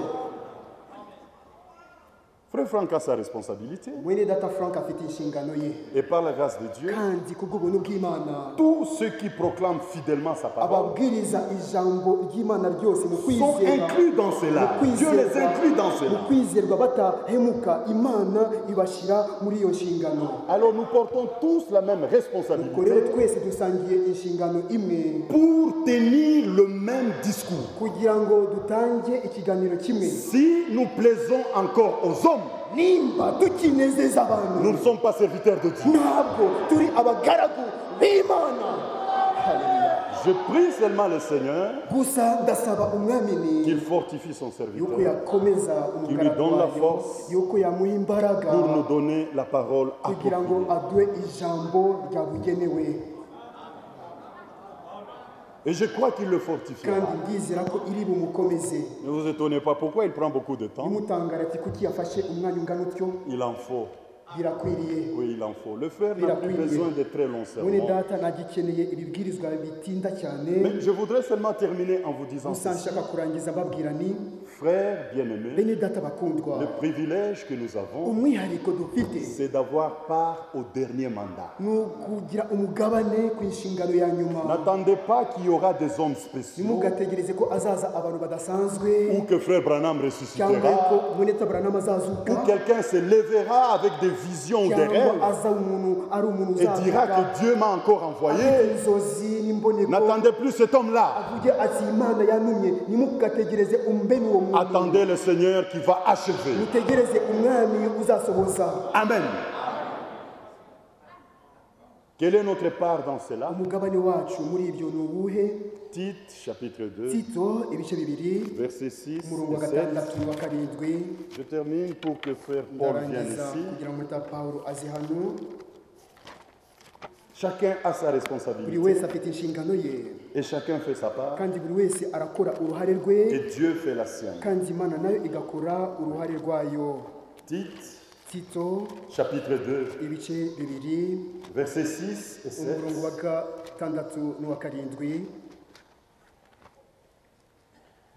Frère Franck a sa responsabilité Mwene data Frank afite inshingano ye et par la grâce de Dieu, kandi kubw'ubuntu bw'Imana tous ceux qui proclament fidèlement sa parole ababwiriza ijambo ry'Imana ryose mu sont kwizera inclus dans cela. Dieu les inclut dans mu cela. kwizerwa batahemuka, Imana ibashyira muri iyo nshingano. Alors nous portons tous la même Ubwo rero responsabilité twese dusangiye inshingano imwe pour tenir le même discours. kugira ngo dutange ikiganiro kimwe. Si nous plaisons encore aux hommes, Nimba tukinezeza abantu, nous ne sommes pas serviteurs de Dieu. ntabwo turi abagaragu b'Imana. Haleluya. Je prie seulement le Seigneur Gusa ndasaba umwami ni qu'il fortifie son yuko serviteur yakomeza Qu'il lui donne la wayo, force yuko yamuha imbaraga pour nous donner la parole kugira ngo appropriée. aduhe ijambo ryabugenewe, Et je crois qu'il le fortifiera. kandi ndizera ko iri bumukomeze. Ne vous étonnez pas pourquoi il prend beaucoup de temps. Nimutangara ati kuki yafashe umwanya ungana utyo? Il en faut. Birakwiriye. Oui, il en faut. Le frère n'a plus besoin de très longs Mwene sermons. data nagikeneye ibibwirizwa bitinda cyane. Mais je voudrais seulement terminer en vous disant Gusa ceci. nshaka kurangiza mbabwira ni Frères bien-aimés, bene data bakundwa, le privilège que nous avons, umwihariko dufite c'est d'avoir part au dernier mandat. ni ukugira umugabane ku inshingano ya nyuma. N'attendez pas qu'il y aura des hommes spéciaux Ntimugategereze ko azaza abantu badasanzwe ou que frère Branham cyangwa ressuscitera ko mwene Branham azazuka ou quelqu'un se lèvera avec des visions ou des cyangwa rêves aza umuntu ari umuntu et dira uzavuga que Dieu m'a encore envoyé. afite inzozi n'imboneko N'attendez plus cet homme-là. avuge ati Imana yantumye. Ntimugategereze umbene uwo muntu, Attendez le Seigneur qui va achever. mutegereze umwami uzasohoza. Amen. Quelle est notre part dans cela? Umugabane wacu muri ibyo ni uwuhe? Tite, chapitre 2, Tito ibice bibiri versets 6 umurongo wa et 7. gatandatu wa karindwi. Je termine pour que frère Paul vienne Ndarangiza ici. kugira ngo mwita Pawulo aze hano. Chacun a sa Buri responsabilité wese afite inshingano ye et chacun fait sa part kandi buri wese arakora uruhare rwe, et Dieu fait la sienne. kandi Imana nayo igakora uruhare rwayo. Tite, Tito chapitre 2, ibice bibiri versets 6 et 7. umurongo wa gatandatu n'uwa karindwi.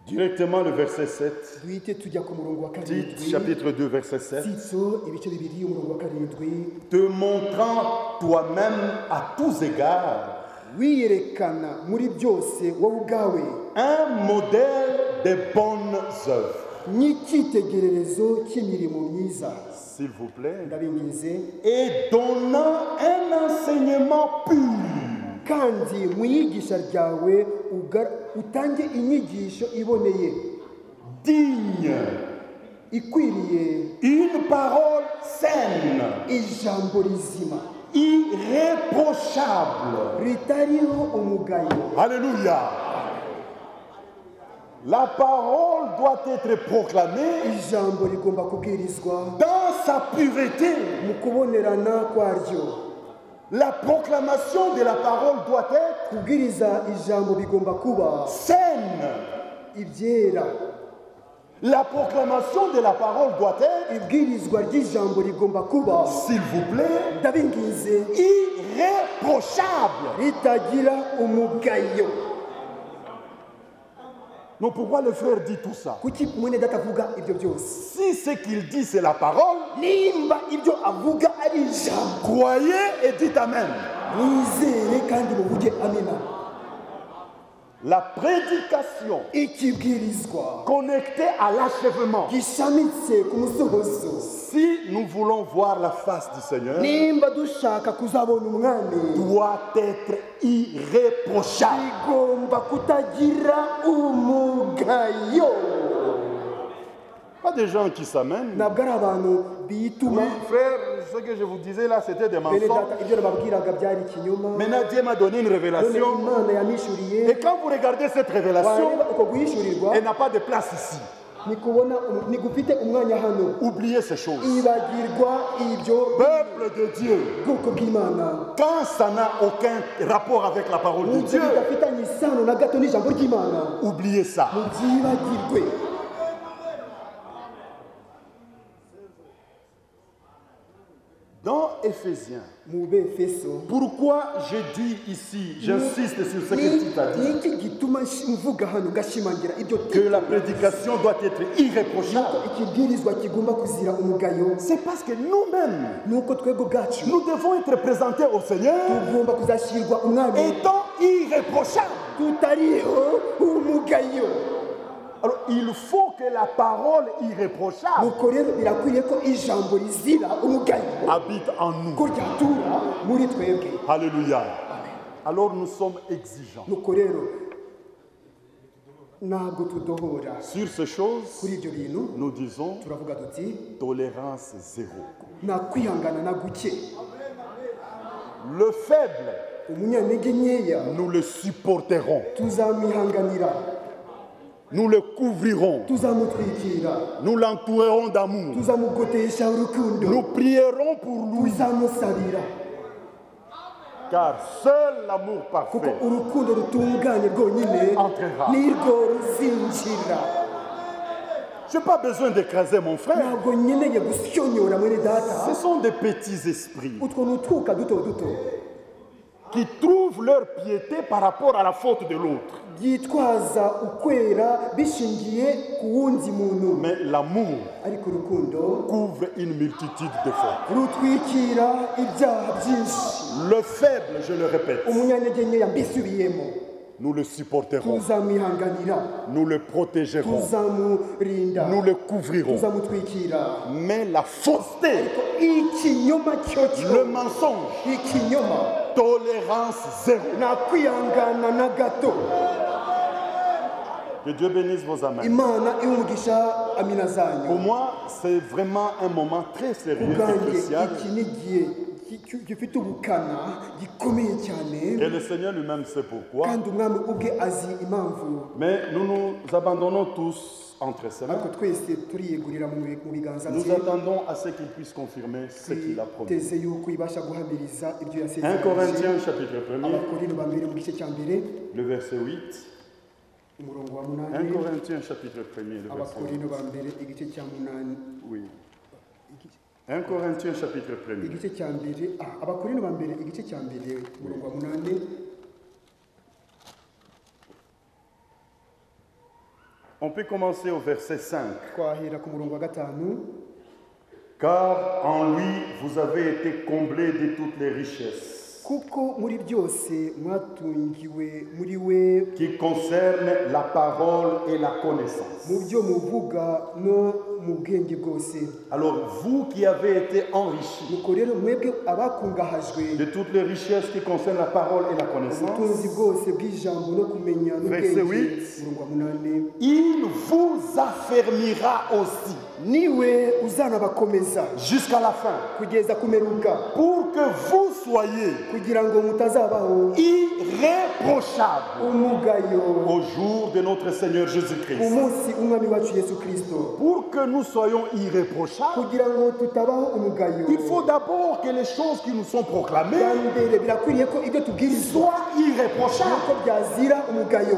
Directement le verset 7. Duhite tujya ku murongo wa Tite, karindwi. chapitre 2, verset 7. Tito ibice bibiri umurongo wa karindwi. Te montrant toi-même à tous égards Wiyerekana muri byose wowe ubwawe un modèle de bonnes œuvres. nk'icyitegererezo cy'imirimo myiza, S'il vous plaît. ndabinginze, Et donnant un enseignement pur. kandi mu iyigisha ryawe utange inyigisho iboneye, Digne. ikwiriye, Une parole saine. ijambo rizima Irréprochable. ritariho umugayo. Alléluia. La parole doit être proclamée Ijambo rigomba kubwirizwa dans sa pureté. mu kubonerana kwaryo. La proclamation de la parole doit être Kubwiriza ijambo bigomba kuba saine. ibyera. La proclamation de la parole doit être, Ibwirizwa ry'ijambo rigomba kuba, s'il vous plaît, ndabinginze, irréprochable. ritagira umugayo. Non, pourquoi le frère dit tout ça? Kuki mwene data avuga ibyo byose? Si ce qu'il dit c'est la parole, Nimba ibyo avuga ari ijambo, croyez et dites Amen. mwizere kandi muvuge amina. La prédication ikibwirizwa connectée à l'achèvement. gishamitse ku musohozo. Si nous voulons voir la face du Seigneur, Nimba dushaka kuzabona umwami doit être irréprochable. igomba kutagira umugayo. Pas des gens qui s'amènent. Ntabwo ari abantu bituma. Oui, frère, ce que je vous disais là, c'était des Bene mensonges. data ibyo nababwiraga byari ikinyoma. Maintenant, Dieu m'a donné une None révélation. Imana yamishuriye. Et quand vous regardez cette révélation, Wareba uko guhishurirwa elle n'a pas de place ici. nigufite umwanya hano. Oubliez ces choses. Ibagirwa ibyo Peuple de Dieu, bwoko bw'Imana. quand ça n'a aucun rapport avec la parole de Ibyo Dieu, bidafitanye isano na gato n'ijambo ry'Imana. oubliez ça. Mubyibagirwe. Dans Éphésiens, Mu Befeso. pourquoi je dis ici, j'insiste sur ce que tu as dit, Niki gituma mvuga hano gashimangira ibyo que la prédication doit être irréprochable. ikibwirizwa kigomba kuzira umugayo. C'est parce que nous-mêmes, Nuko twebwe bwacu nous devons être présentés au Seigneur tugomba kuzashyirwa umwami étant irréprochables. tutariho umugayo. Alors, il faut que la parole irréprochable Nuko rero birakwiriye ko ijambo rizira umugayo habite en nous. ko ryatura muri twebwe. Alléluia. Alors, nous sommes exigeants. Nuko rero ntabwo tudohora Sur ces choses, kuri ibyo bintu. nous disons Turavuga tuti tolérance zéro. nta kwihangana na guke. Le faible, Umunyantege nkeya nous le supporterons. tuzamwihanganira, Nous le couvrirons. tuzamutwikira, Nous l'entourerons d'amour. tuzamugotesha urukundo, Nous prierons pour lui. tuzamusabira. Car seul l'amour Kuko parfait urukundo rutunganye rwonyine entrera. nirwo ruzinjira. Je n'ai pas besoin d'écraser mon frère. Ntabwo nkeneye gusyonyora mwene data. Ce sont des petits esprits Utwo ni utwuka duto duto qui trouvent leur piété par rapport à la faute de l'autre. byitwaza ukwera bishingiye ku wundi muntu. Mais l'amour Ariko urukundo couvre une multitude de fautes. rutwikira ibyaha byinshi. Le faible, je le répète, Umunyantege nkeya mbisubiyemo, nous le supporterons. tuzamwihanganira, Nous le protégerons. tuzamurinda, Nous le couvrirons. tuzamutwikira. Mais la fausseté, Ikinyoma cyo le cyo, mensonge, ikinyoma tolérance zéro. nta kwihangana na gato. Que Dieu bénisse vos amens. Imana iwumugisha amina zanyu. Pour moi, c'est vraiment un moment très sérieux et Ubwanjye crucial. iki ni igihe gifite ubukana gikomeye cyane, Et le Seigneur lui-même sait pourquoi. kandi umwami ubwe azi impamvu. Mais nous nous abandonnons tous entre ses mains. Ariko twese turiyegurira mu biganza Nous bye, attendons à ce qu'il puisse confirmer ce qu'il a promis. twiteze yuko ibasha guhamiriza ibyo 1 yasezeranyije. Corinthiens chapitre 1er, Abakorinto ba mbere mu gice cya mbere le verset 8. umurongo wa 1 munani. Corinthiens chapitre 1er, le verset 8. Abakorinto ba mbere igice cya munani. Oui. 1 Corinthiens chapitre 1er. Igice cya mbere Abakorinto ba mbere igice cya mbere umurongo wa munani. On peut commencer au verset 5. Twahera ku murongo wa gatanu. Car en lui, vous avez été comblés de toutes les richesses Kuko muri byose mwatungiwe muri we qui concernent la parole et la connaissance. mu byo muvuga no mu bwenge bwose. Alors, vous qui avez été enrichis Nuko rero mwebwe abakungahajwe de toutes les richesses qui concernent la parole et la connaissance, ubutunzi bwose bw'ijambo no kumenya Verset n'ubwenge. 8. Umurongo wa munani. il vous affermira aussi Niwe uzanabakomeza jusqu'à la fin, kugeza kumeruka, pour que vous soyez kugira ngo mutazabaho irréprochables umugayo au jour de notre Seigneur Jésus-Christ. umunsi umwami wacu Yesu Kristo. Pour que nous soyons irréprochables, Kugira ngo tutabaho umugayo, il faut d'abord que les choses qui nous sont proclamées bwa mbere birakwiriye ko ibyo tubwirizwa soient irréprochables. ko byazira umugayo.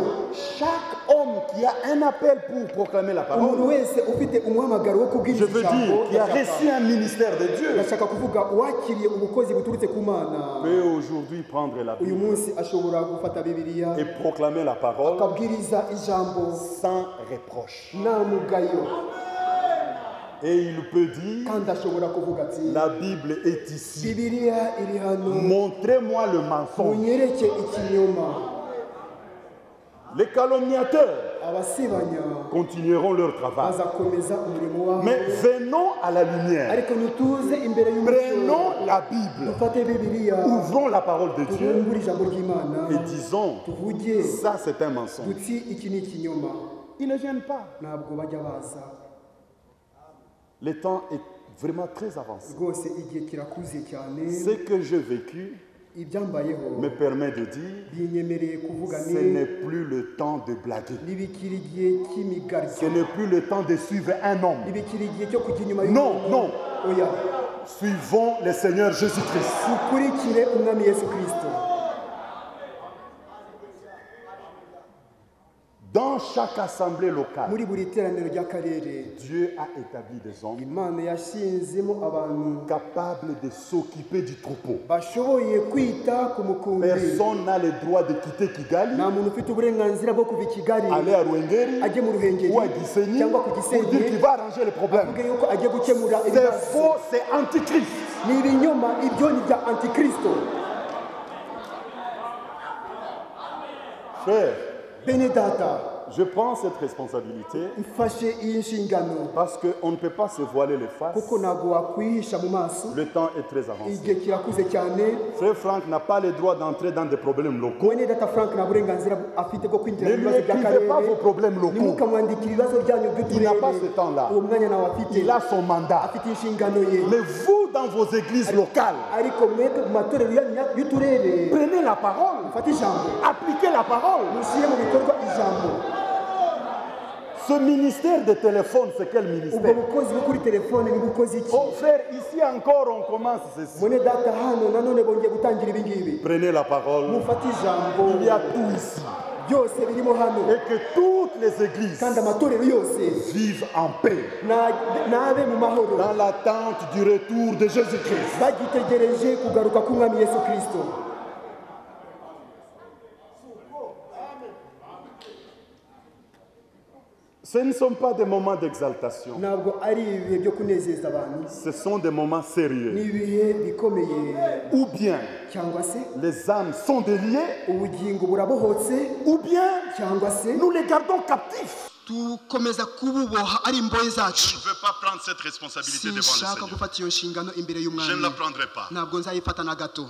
Chaque homme qui a un appel pour proclamer la Umuntu parole, wese ufite umuhamagaro wo je kubwiriza veux ijambo, dire, qui a reçu un ministère de Dieu, ndashaka kuvuga uwakiriye ubukozi buturutse ku Mana, peut aujourd'hui prendre la uyu Bible munsi ashobora gufata Bibiliya et proclamer la parole akabwiriza ijambo sans reproche. nta mugayo, Et il peut dire, kandi ashobora kuvuga ati la Bible est ici. Bibiliya iri hano, Montrez-moi le mensonge. munyereke ikinyoma. Les calomniateurs abasebanya continueront leur travail. bazakomeza umurimo wabo. Mais venons à la lumière. Ariko nituze imbere Prenons la Bible. dufate Bibiliya, Ouvrons la parole de Dieu tubumbure ijambo ry'Imana, et disons, tuvuge ça c'est un mensonge. duti iki ni ikinyoma. Ils ne viennent pas. Ntabwo bajya baza. Le temps est vraiment très avancé. Rwose igihe kirakuze cyane. Ce que j'ai vécu Ibyambayeho me permet de dire, binyemereye kuvuga ce n'est plus le temps de blaguer. ntibikiri igihe cy'imigaryo, Ce n'est plus le temps de suivre un homme. ntibikiri igihe cyo kujya inyuma Non, y'umuntu. non. Oya, Suivons le Seigneur Jésus-Christ. dukurikire umwami Yesu Kristo. Dans chaque assemblée locale, Muri buri teraniro ry'akarere, Dieu a établi des hommes Imana yashinzemo abantu capables de s'occuper du troupeau. bashoboye kwita ku mukumbi. Personne n'a le droit de quitter Kigali, Nta muntu ufite uburenganzira bwo kuva i Kigali aller à Ruengeri ajye mu Ruhengeri ou à Gisenyi cyangwa ku pour dire qu'il Gisenyi va arranger les problèmes. avuge yuko agiye gukemura C'est ibibazo. faux, c'est antichrist. Ni ibinyoma, ibyo ni bya antikristo. Frère, Bene data, je prends cette responsabilité mfashe iyi nshingano parce qu'on ne peut pas se voiler les faces. kuko ntabwo wakwihisha mu maso. Le temps est très avancé. Igihe kirakuze cyane. Frère Franck n'a pas le droit d'entrer dans des problèmes locaux. Mwene data Frank nta burenganzira afite bwo kwinjira Ne mu lui bibazo écrivez pas vos by'akarere. problèmes locaux. Ntimukamwandikire ibibazo byanyu Il n'a pas ce by'uturere. temps-là. Uwo mwanya nawe afite. Il a son mandat. Afite inshingano ye. Mais vous, dans vos églises locales, Ariko mwebwe mu matorero y'uturere prenez la parole, mufate ijambo, appliquez la parole. mushyire mu bikorwa ijambo. Ce ministère de téléphone, c'est quel Ubwo ministère? bukozi bwo kuri telefone ni bukozi iki? Oh frère, ici encore on commence ceci. Mwene data hano nanone bongeye gutangira ibi ngibi. Prenez la parole. Mufate ijambo. Il y a tout ici. Byose birimo hano. Et que toutes les églises Kandi amatorero yose vivent en paix, nabe mu mahoro. dans l'attente du retour de Jésus-Christ. Bagitegereje kugaruka k'umwami Yesu Kristo. Ce ne sont pas des moments d'exaltation. Ntabwo ari ibihe byo kunezeza abantu. Ce sont des moments Ni sérieux. ibihe bikomeye. Ou bien Cyangwa se les âmes sont déliées, ubugingo burabohotse. ou bien Cyangwa se nous les gardons captifs. tukomeza kububoha ari imbohe zacu. Je ne veux pas prendre cette responsabilité devant le Sinshaka Seigneur. gufata iyo nshingano imbere Je ne la y'umwami. prendrai pas. Ntabwo nzayifata na gato.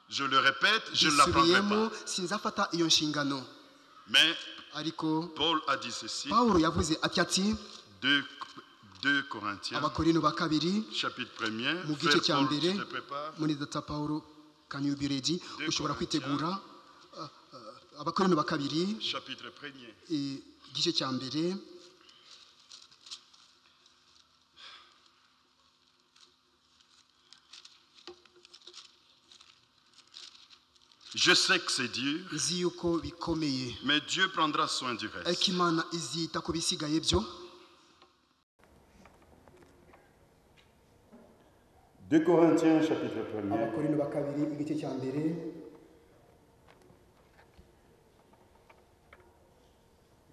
Je le répète, je ne la prendrai Gisubiyemo, pas. sinzafata iyo nshingano. Mais Ariko Paul a dit ceci, Pawulo yavuze ati 2 Corinthiens, Abakorinto ba kabiri chapitre 1er. mu gice Frère cya Paul, mbere tu te prépares. muri data Pawulo kanyubiredi ushobora Corinthiens. kwitegura. Abakorinto ba kabiri Chapitre 1er. igice cya mbere Je sais que c'est dur, nzi yuko bikomeye, mais Dieu prendra soin du ariko reste. Imana izita ku bisigaye byo. 2 Corinthiens chapitre 1er, Abakorinto ba kabiri igice cya mbere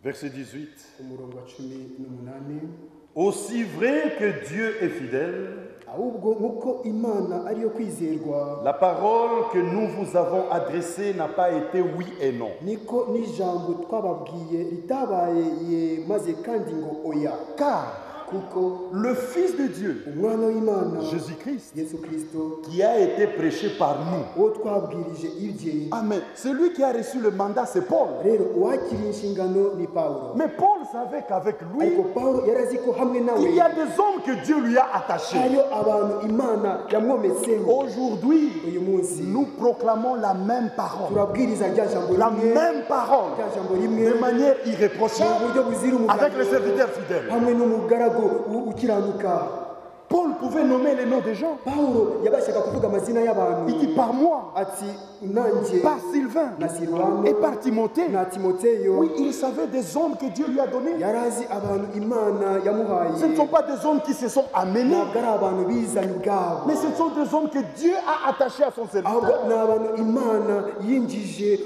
verset 18. umurongo wa 18. Aussi vrai que Dieu est fidèle, Ahubwo nk'uko Imana ariyo kwizerwa, la parole que nous vous avons adressée n'a pas été oui et non. niko n'ijambo twababwiye ritabaye maze kandi ngo oya. Car Kuko le Fils de Dieu, umwana w'Imana Jésus-Christ, Yesu Kristo qui a été prêché par nous. uwo twabwirije ibye. Amen. Celui qui a reçu le mandat, c'est Paul. Rero uwakiriye inshingano ni Pawulo. Mais Paul savait qu'avec lui, Ariko Pawulo yari azi ko hamwe nawe il y a des hommes que Dieu lui a attachés. hariyo abantu Imana yamwometseho. Aujourd'hui, Uyu munsi nous proclamons la même parole. turabwiriza rya jambo La rimwe, même parole. rya jambo rimwe De manière mu irréprochable buryo buzira avec les umugayo serviteurs fidèles. hamwe n'umugaragu ukiranuka. Paul pouvait nommer les noms des gens. Pawulo yabashaga kuvuga amazina y'abantu Il dit par moi, ati nanjye par Sylvain na Silwano et par Timothée. na Timoteyo. Oui, il savait des hommes que Dieu lui a donnés. Yari azi abantu Imana yamuhaye. Ce ne sont pas des hommes qui se sont amenés, Ntabwo ari abantu bizanye ubwabo, mais ce sont des hommes que Dieu a attachés à son ahubwo serviteur. ni abantu Imana yinjije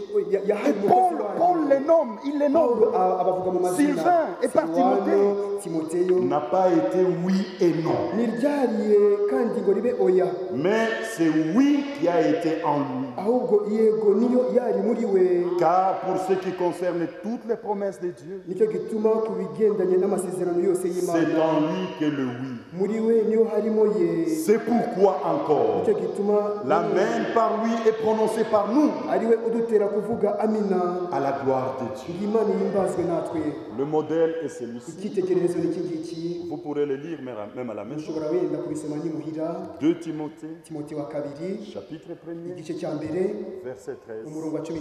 yahaye Et Paul les nomme, il les nomme. Pawulo abavuga mu mazina. Sylvain et par Silwano, Timoteyo. N'a pas été oui et non. Ni ryari ryihariye kandi ngo ribe oya, mais c'est oui qui a été en lui. ahubwo yego niyo yari muri we. Car pour ce qui concerne toutes les promesses de Dieu, Nicyo gituma ku bigendanye n'amasezerano yose c'est y'Imana, en lui que le oui. muri we niyo harimo ye. C'est pourquoi encore Nicyo gituma l'amen par lui est prononcé par nous ari we udutera kuvuga amina, à la gloire de Dieu. ngo Imana ihimbazwe natwe. Le modèle est celui-ci. Icyitegererezo ni iki ngiki, Vous pourrez le lire même à la maison. ushobora wenda kubisoma nimuhira. 2 Timothée, Timote wa kabiri chapitre 1er, igice cya mbere verset 13. umurongo wa 13.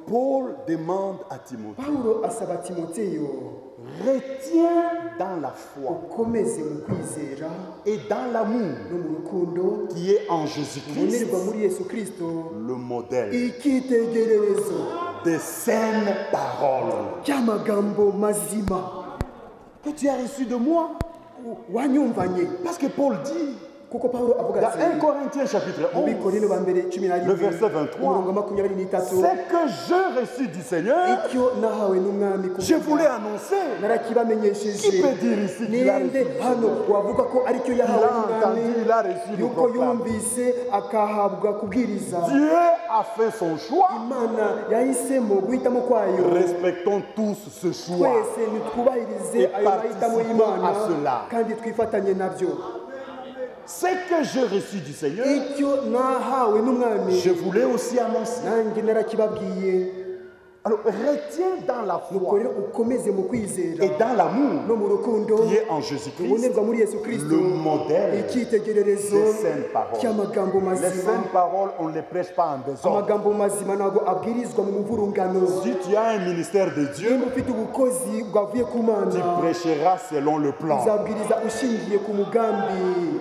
Paul demande à Timothée, Pawulo asaba Timoteyo, retiens dans la foi ukomeze mu kwizera et dans l'amour no mu rukundo qui est en Jésus-Christ, ubonerwa muri Yesu Kristo, le modèle icyitegererezo des saines paroles cy'amagambo mazima que tu as reçues de moi. wanyumvanye. Parce que Paul dit, Kuko Pawulo avuga dans ati 1 Corinthiens chapitre mu 11, Bikorino ba mbere 11 le verset 23, umurongo wa 23, c'est que je reçus du Seigneur, icyo nahawe n'umwami je voulais annoncer. narakibamenyesheje. Qui peut dire ici qu'il a Ninde reçu du hano wavuga ko aricyo Il yahawe a entendu, n'umwami, il a reçu le yuko proclame. yumvise akahabwa kubwiriza? Dieu a fait son choix. Imana yahisemo guhitamo kwayo. Respectons tous ce choix. Twese nitwubahirize Et ayo mahitamo participons y'Imana à cela. kandi twifatanye nabyo. C'est que j'ai reçu du Seigneur, Icyo nahawe n'umwami je voulais aussi annoncer. nanjye narakibabwiye. Alors, retiens dans la Nuko foi rero ukomeze mu kwizera et dans l'amour no mu rukundo qui est en Jésus-Christ, ubonerwa muri Yesu Kristo, le modèle icyitegererezo des saintes paroles. cy'amagambo Les mazima. saintes paroles, on ne les prêche pas en désordre. Amagambo mazima ntabwo abwirizwa mu muvurungano. Si tu as un ministère de Dieu, Niba ufite ubukozi bwavuye ku Mana, tu prêcheras selon le plan. uzabwiriza ushingiye ku mugambi.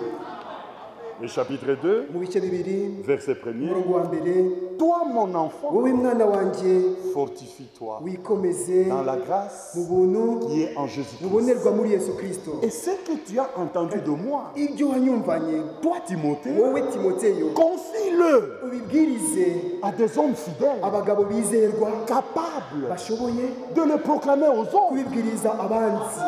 Le chapitre 2, Mu bice bibiri verset 1er. umurongo wa mbere, Toi, mon enfant, wowe mwana wanjye fortifie-toi wikomeze dans la grâce mu buntu qui est en Jésus-Christ. bubonerwa muri Yesu Kristo. Et ce que tu as entendu de moi, Ibyo wanyumvanye toi, Timothée, wowe Timoteyo, confie-le ubibwirize à des hommes fidèles, abagabo bizerwa capables bashoboye de le proclamer aux autres. kubibwiriza abanzi.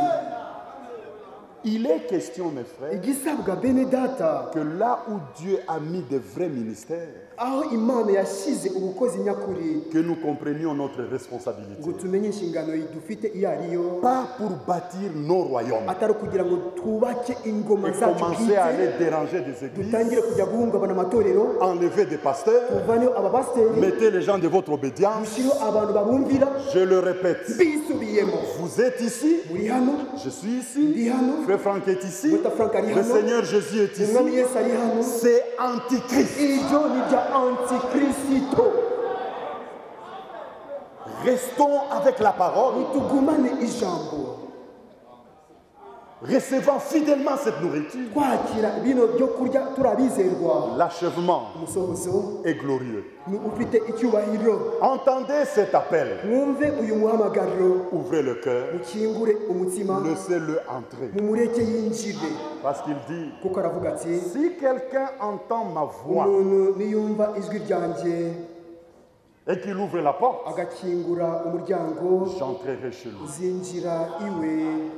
Il est question, mes frères, Igisabwa bene data, que là où Dieu a mis des vrais ministères, aho Imana yashyize ubukozi nyakuri, que nous comprenions notre responsabilité. ngo tumenye inshingano dufite iyo ariyo, Pas pour bâtir nos royaumes atari ukugira ngo twubake ingoma et zacu commencer à aller bwite, déranger des églises, dutangire kujya guhungabana amatorero, enlever des pasteurs, tuvaneho abapasiteri, mettez les gens de votre obédience. dushyireho abantu babumvira. Je le répète, Bisubiyemo, vous êtes ici, muri hano, je suis ici, ndi hano, Frère Franck est ici, Dr. Frank ari le hano, Seigneur Jésus est ici. umwami Yesu ari hano. C'est antichrist. Iryo ni rya antikristo. Restons avec la parole, Tugumane ijambo, recevant fidèlement cette nourriture. twakira bino byo kurya turabizerwa. L'achèvement Umusohozo est glorieux. ni ufite icyubahiro. Entendez cet appel. Mwumve uyu muhamagaro, Ouvrez le cœur, mukingure umutima, laissez-le entrer. mumureke yinjire. Parce qu'il dit, Kuko aravuga ati, si quelqu'un entend ma voix umuntu niyumva ijwi ryanjye et qu'il ouvre la porte, agakingura umuryango, j'entrerai chez lui. zinjira iwe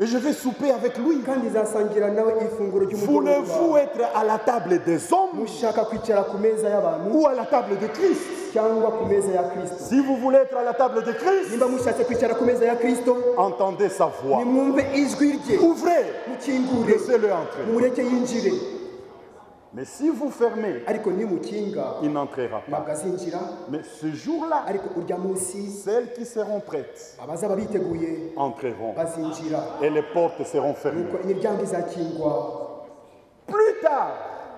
Et je vais souper avec lui. kandi zasangira nawe ifunguro Voulez-vous ry'umugoroba. être à la table des hommes Mushaka kwicara ku meza y'abantu ou à la table de Christ? cyangwa ku meza ya Kristo? Si vous voulez être à la table de Christ, Nimba mushatse kwicara ku meza ya Kristo, entendez sa voix. nimwumve ijwi rye, Ouvrez, mukingure, laissez-le entrer. mumureke yinjire. Mais si vous fermez, Ariko nimukinga il n'entrera ntabwo pas. azinjira. Mais ce jour-là, Ariko urya munsi celles qui seront prêtes abazaba biteguye entreront bazinjira, et les portes seront fermées. nuko imiryango izakingwa. Plus tard,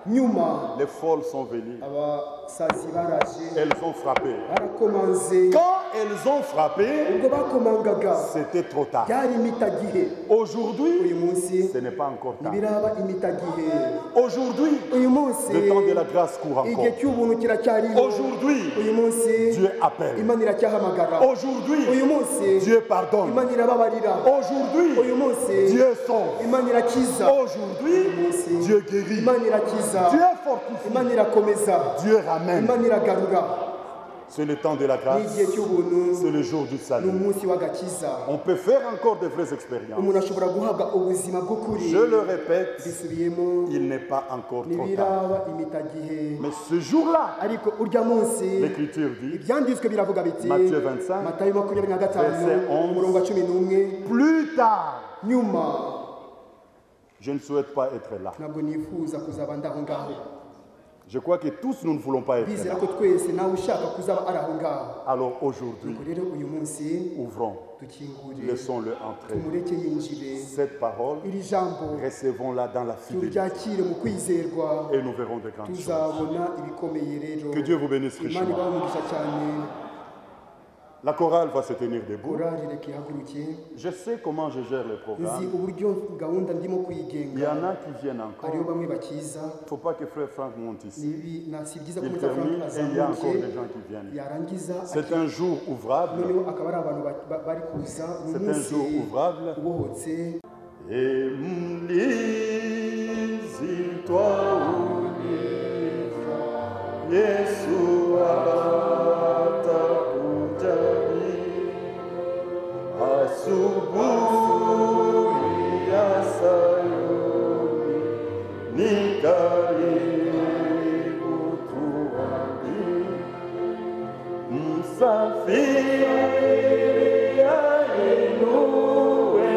Nyuma les folles sont venues. abasazi baraje Elles ont frappé. barakomanze. Quand elles ont frappé, Ubwo bakomangaga c'était trop tard. byari imitagihe. Aujourd'hui, Uyu munsi ce n'est pas encore tard. ntibiraba imitagihe. Aujourd'hui, Uyu munsi le temps de la grâce court igihe encore. cy'ubuntu kiracyariho. Aujourd'hui, Uyu munsi Dieu appelle. Imana iracyahamagara. Aujourd'hui, Uyu munsi Dieu pardonne. Imana irababarira. Aujourd'hui, Uyu munsi Dieu sauve. Imana irakiza. Aujourd'hui, Dieu guérit. Imana irakiza. Dieu fortifie. Imana irakomeza. Dieu ramène. Imana iragarura. C'est le temps de la grâce. n'igihe cy'ubuntu C'est le jour du ni salut. umunsi w'agakiza On peut faire encore de vraies expériences. umuntu ashobora guhabwa ubuzima bw'ukuri Je le répète, bisubiyemo il n'est pas encore trop tard. ntibiraba imitagihe Mais ce jour-là, ariko urya munsi l'Écriture dit, ibyanditswe biravuga biti Matthieu 25, matayo 25 verset 11, umurongo wa 11 plus tard, nyuma je ne souhaite pas être là. ntabwo nifuza kuzaba ndaho ngaho Je crois que tous nous ne voulons pas être bizera là. ko twese nawe ushaka kuzaba ari aho ngaho Alors aujourd'hui, nuko rero uyu munsi ouvrons, dukingure laissons-le entrer. tumureke yinjire Cette parole, iri jambo recevons-la dans la fidélité turyakire mu kwizerwa et nous verrons de grandes choses. tuzabona ibikomeye rero Que Dieu vous bénisse imana richement. ibahe umugisha cyane La chorale va se tenir debout. korari reka ihaguruke Je sais comment je gère les nzi programmes. uburyo gahunda ndimo Il y kuyigenga en a qui viennent hariho encore. bamwe bakiza Il ne faut pas que frère Franck monte ici. si byiza ko Il muza termine Frank et il y a encore azamuke des gens qui viennent. yarangiza C'est un jour ouvrable. noneho akaba ari abantu bari kuza mu C'est un munsi jour ouvrable. ubohotse Et mlizi twauliza Yesu atakujali asubuhi ya Sayuni ni karibu tuambi msafiri ainue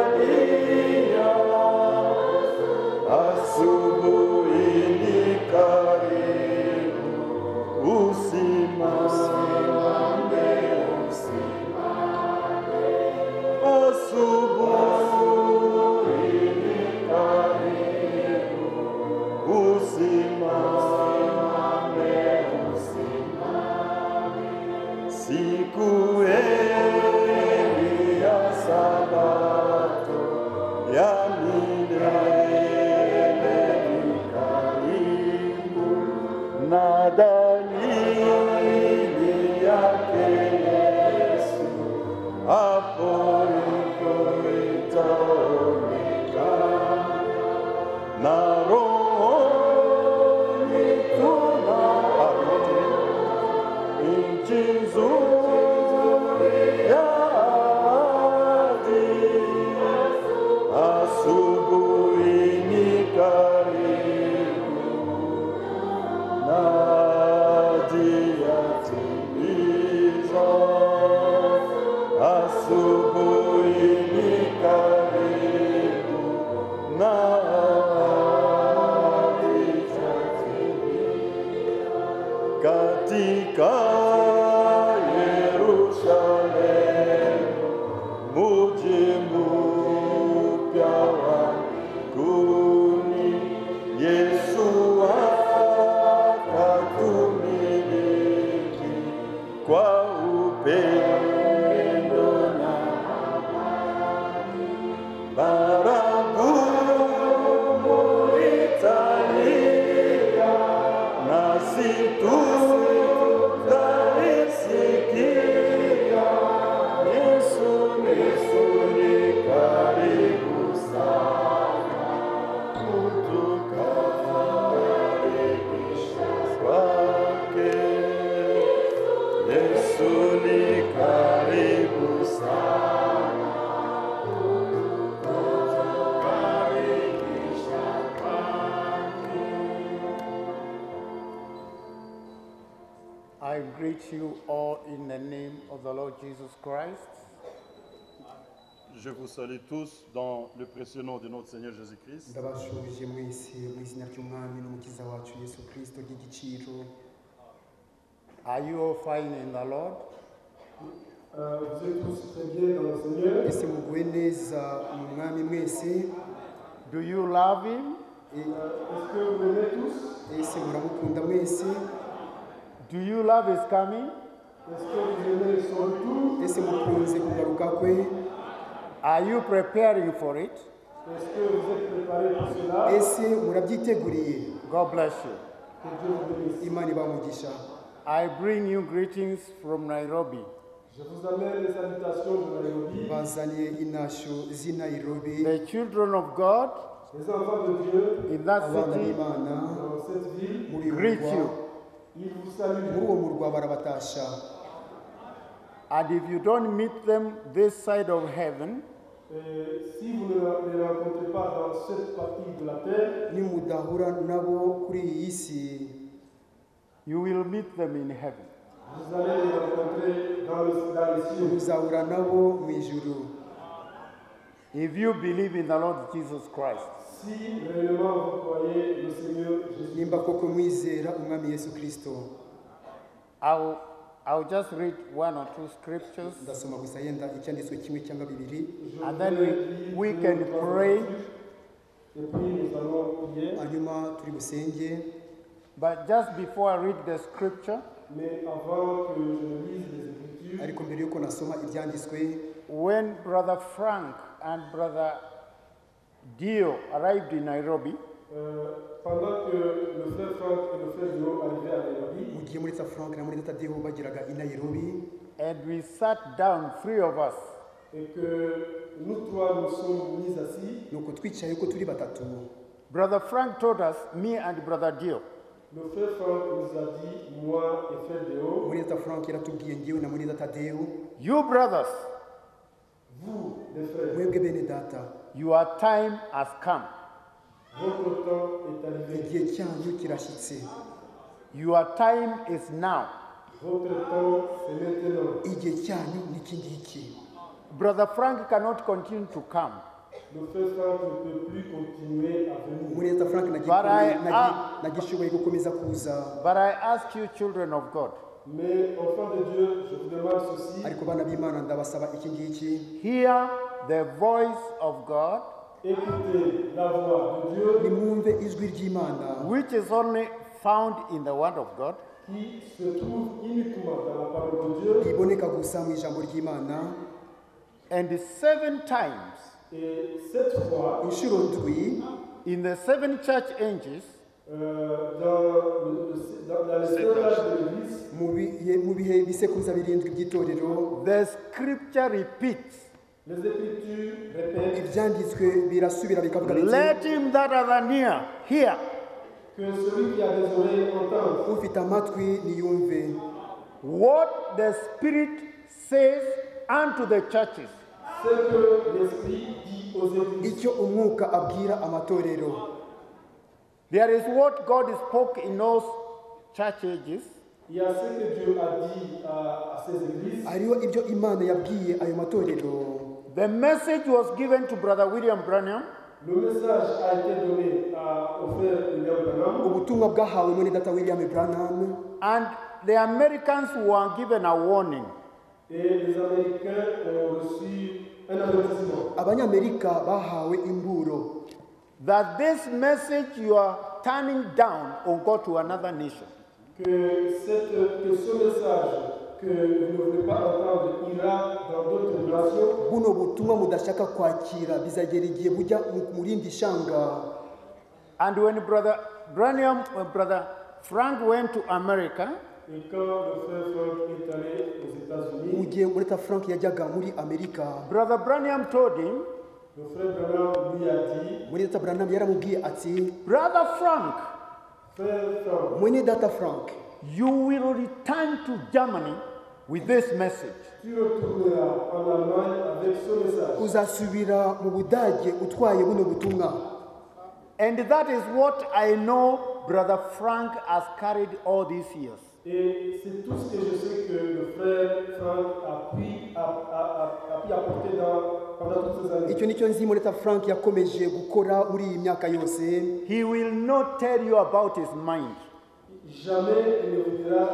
yakoangalia asubuhi ni karibu usimame asubuhi ni karibu usimame siku heri ya sabato ya milele ni karibu na dalili yake Yesu hapo itaonekana na rohoni tunapata nchi nzuri ya ahadi. Asubuhi ni karibu na ahadi yatimizwa. Asubuhi ni karibu na ahadi yatimizwa. Katika Yerusalemu mji mpya wa mbinguni, Yesu akatumiliki kwa upendo na baragumu italia, nasi tutaisikia. Yesu ni karibu sana, kutukaribisha kwake. Yesu ni karibu sana, kutukaribisha kwake. I greet you all in the name of the Lord Jesus Christ. Je vous salue tous dans le précieux nom de notre Seigneur Jésus-Christ. ndabashuje mwese mu izina ry'umwami n'umukiza wacu yesu kirisito ry'igiciro Are you all fine in the Lord? Vous êtes tous très bien dans le Seigneur. ese muguwe neza mu mwami mwese Do you love Him? Est-ce que vous l'aimez tous? ese muramukunda mwese Do you love His coming? Est-ce que vous aimez son retour? ese mukunze kugaruka kwe Are you preparing for it? Est-ce que vous êtes préparés pour cela? ese murabyiteguriye God bless you. Que Dieu vous bénisse. imana ibamugisha I bring you greetings from Nairobi. Je vous amène les salutations de Nairobi. bazaniye inasho z'i Nairobi The children of God Les enfants de Dieu in that abana city b'imana dans cette ville, muri uyu greet murwa you. ils vous saluent. muri uwo murwa barabatasha. And if you don't meet them this side of heaven, Et si vous ne les rencontrez pas dans cette partie de la terre, nimudahura nabo kuri iyi si you will meet them in heaven. vous allez les rencontrer dans les cieux. muzahura nabo mu ijuru. If you believe in the Lord Jesus Christ. Si réellement vous croyez le Seigneur Jésus. nimba koko mwizera umwami Yesu Kristo. I'll just read one or two scriptures, Ndasoma gusa yenda icyanditswe kimwe cyangwa bibiri, and then we can pray. Et puis nous allons prier. hanyuma turi busenge. But just before I read the scripture, Mais avant que je ne lise les Écritures, ariko mbere yuko nasoma ibyanditswe, when Brother Frank and Brother Dio arrived in Nairobi, pendant que le frère Franck et le frère Dio arrivaient à Nairobi, mu gihe muri Frank na muri Tadeho bageraga i Nairobi, and we sat down, three of us, et que nous trois nous sommes mis assis, nuko twicaye ko turi batatu. Brother Frank told us, me and Brother Dio, le frère Franck nous a dit, moi et frère Dio, muri Frank yaratubwiye ngewe na muri Tadeho, you brothers, vous, les frères, mwebwe bene data, your time has come. votre temps est arrivé. igihe cyanyu kirashyitse. Your time is now. Votre temps, c'est maintenant. Igihe cyanyu ni iki ngiki. Brother Frank cannot continue to come. Le frère Franck ne peut plus continuer à venir. muri Frank nagishoboye gukomeza kuza, But I ask you, children of God, Mais, enfants de Dieu, je vous demande ceci. ariko bana b'Imana ndabasaba iki ngiki, hear the voice of God, Écoutez la voix de Dieu nimwumve ijwi ry'Imana which is only found in the Word of God, qui se trouve uniquement dans la parole de Dieu. riboneka gusa mu ijambo ry'Imana, and 7 times Et cette fois, inshuro ndwi in the 7 church ages, dans les sérages de l'Église, mu bihe bisekuruza birindwi by'itorero, the scripture repeats, les Écritures répètent ibyanditswe birasubira bikavuga biti, let him that are near hear. que celui qui a des oreilles entende ufite amatwi niyumve What the Spirit says unto the churches. ce que l'Esprit dit aux Églises. icyo umwuka abwira amatorero. There is what God spoke in those church ages, Il y a ce que Dieu a dit à ces Églises. hariho ibyo Imana yabwiye ayo matorero. the message was given to Brother William Branham, Le message a été donné au frère William Branham. Ubutumwa bwahawe muri data William Branham, and the Americans were given a warning. Et les Américains ont reçu un avertissement. abanyamerika bahawe imburo That this message you are turning down will go to another nation. Que ce message que vous ne voulez pas entendre ira dans d'autres nations. buno butumwa mudashaka kwakira bizagera igihe bujya mu rindi shanga. And when Brother Frank went to America, Et quand le frère Frank est allé aux mu États-Unis, gihe mureta Frank yajyaga muri Amerika, Brother Branham told him, le frère Branham lui a dit, muri data Branham yaramubwiye ati, Brother Frank, frère Frank, mwene data Frank, you will return to Germany with this message. tu retourneras en Allemagne avec ce message. uzasubira mu Budage utwaye buno butumwa. And that is what I know Brother Frank has carried all these years. Et c'est tout ce que je sais que le frère Frank a pu apporter pendant toutes ces années. icyo nicyo nzi mureta Frank yakomeje gukora muri iyi myaka yose. He will not tell you about his mind, Jamais il ne vous dira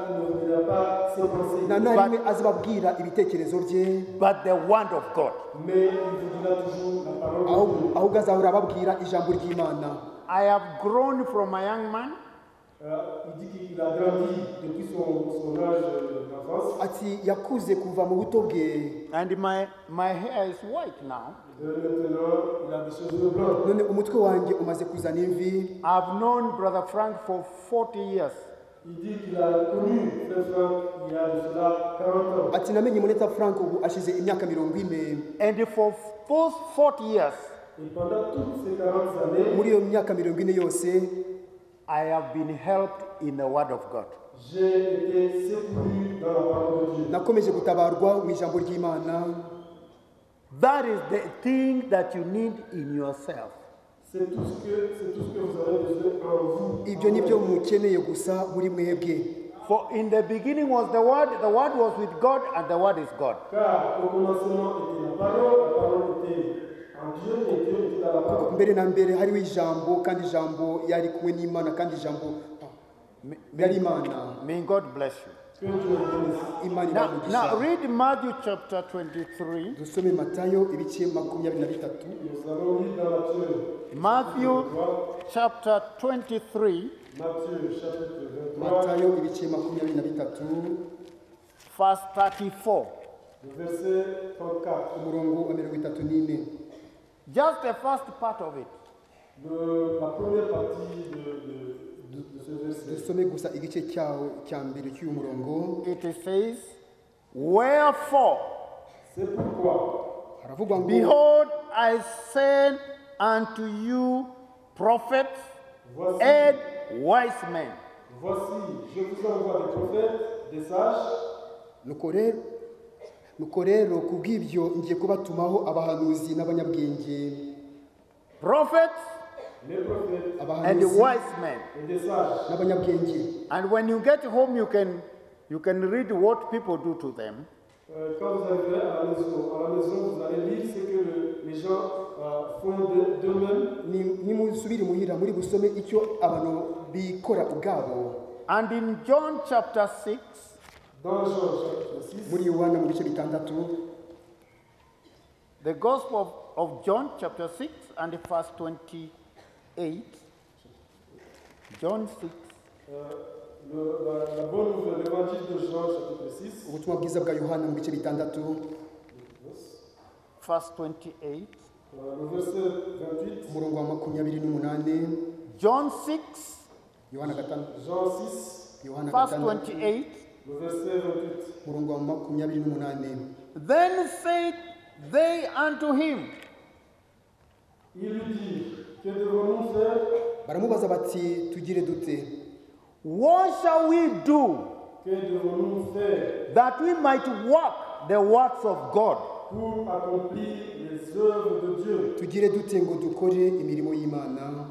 pas ses pensées. nta na rimwe azababwira ibitekerezo bye, but the word of God. Mais il vous dira toujours la parole de Dieu. ahubwo azahora ababwira ijambo ry'Imana. I have grown from a young man Il dit qu'il a grandi depuis son âge d'enfance. ati yakuze kuva mu buto bwe, and my hair is white now. Maintenant, il a des cheveux blancs. none umutwe wanjye umaze kuzana imvi. I've known Brother Frank for 40 years. Il dit qu'il a connu frère Frank il y a de cela 40 ans. ati namenye mureta Frank ubu ashize imyaka 40. And for those 40 years, Et pendant toutes ces 40 années, muri iyo myaka 40 yose I have been helped in the Word of God. j'ai été secouru dans la parole de Dieu. nakomeje gutabarwa mu ijambo ry'Imana. That is the thing that you need in yourself. C'est tout ce que vous avez besoin en vous. Ibyo nibyo mukeneye gusa muri mwebwe. For in the beginning was the Word was with God, and the Word is God. Car au commencement était la parole était en Dieu et Dieu était dans la parole. Mbere na mbere hariho ijambo, kandi ijambo yari kumwe n'Imana, kandi ijambo yari Imana. May God bless you. Que Dieu bénisse. Imana Now ibamugisha. read Matthew chapter 23. Dusome Matayo ibice 23. Nous allons lire dans Matthew chapter 23, Matthieu chapitre 23, Matayo ibice 23 verse 34. le verset 34. umurongo wa 34. Just the first part of it. La première partie de ce verset. Dusome gusa igice cyawo cya mbere cy'uyu murongo. It says, wherefore, C'est pourquoi, Haravugwa ngo behold, I send unto you prophets voici, and wise men. voici, je vous envoie des prophètes, des sages, nuko rero kubw'ibyo ngiye kubatumaho abahanuzi n'abanyabwenge. Prophets les prophètes and Abahanuzi wise men. et des sages. n'abanyabwenge. And when you get home, you can read what people do to them. Quand vous arriverez à la maison, vous allez lire ce que les gens font d'eux-mêmes. Nimusubire muhira muri busome icyo abantu bikora ubwabo. And in John chapter 6, Dans Jean chapitre 6, Muri Yohana mu bice 6, the Gospel of John chapter 6 and verse 28. John 6, la bonne nouvelle, l'évangile de Jean chapitre 6, ubutumwa bwiza bwa Yohana mu bice 6, verse 28. le verset 28, umurongo wa 28. John 6, Yohana 5, Jean 6, Yohana verse 5, 28. le verset 28. umurongo wa 28. Then said they unto him, Il lui dit, que devons-nous faire? Baramubaza bati tugire dute? what shall we do Que devons-nous faire that we might work the works of God? pour accomplir les œuvres de Dieu? Tugire dute ngo dukore imirimo y'Imana?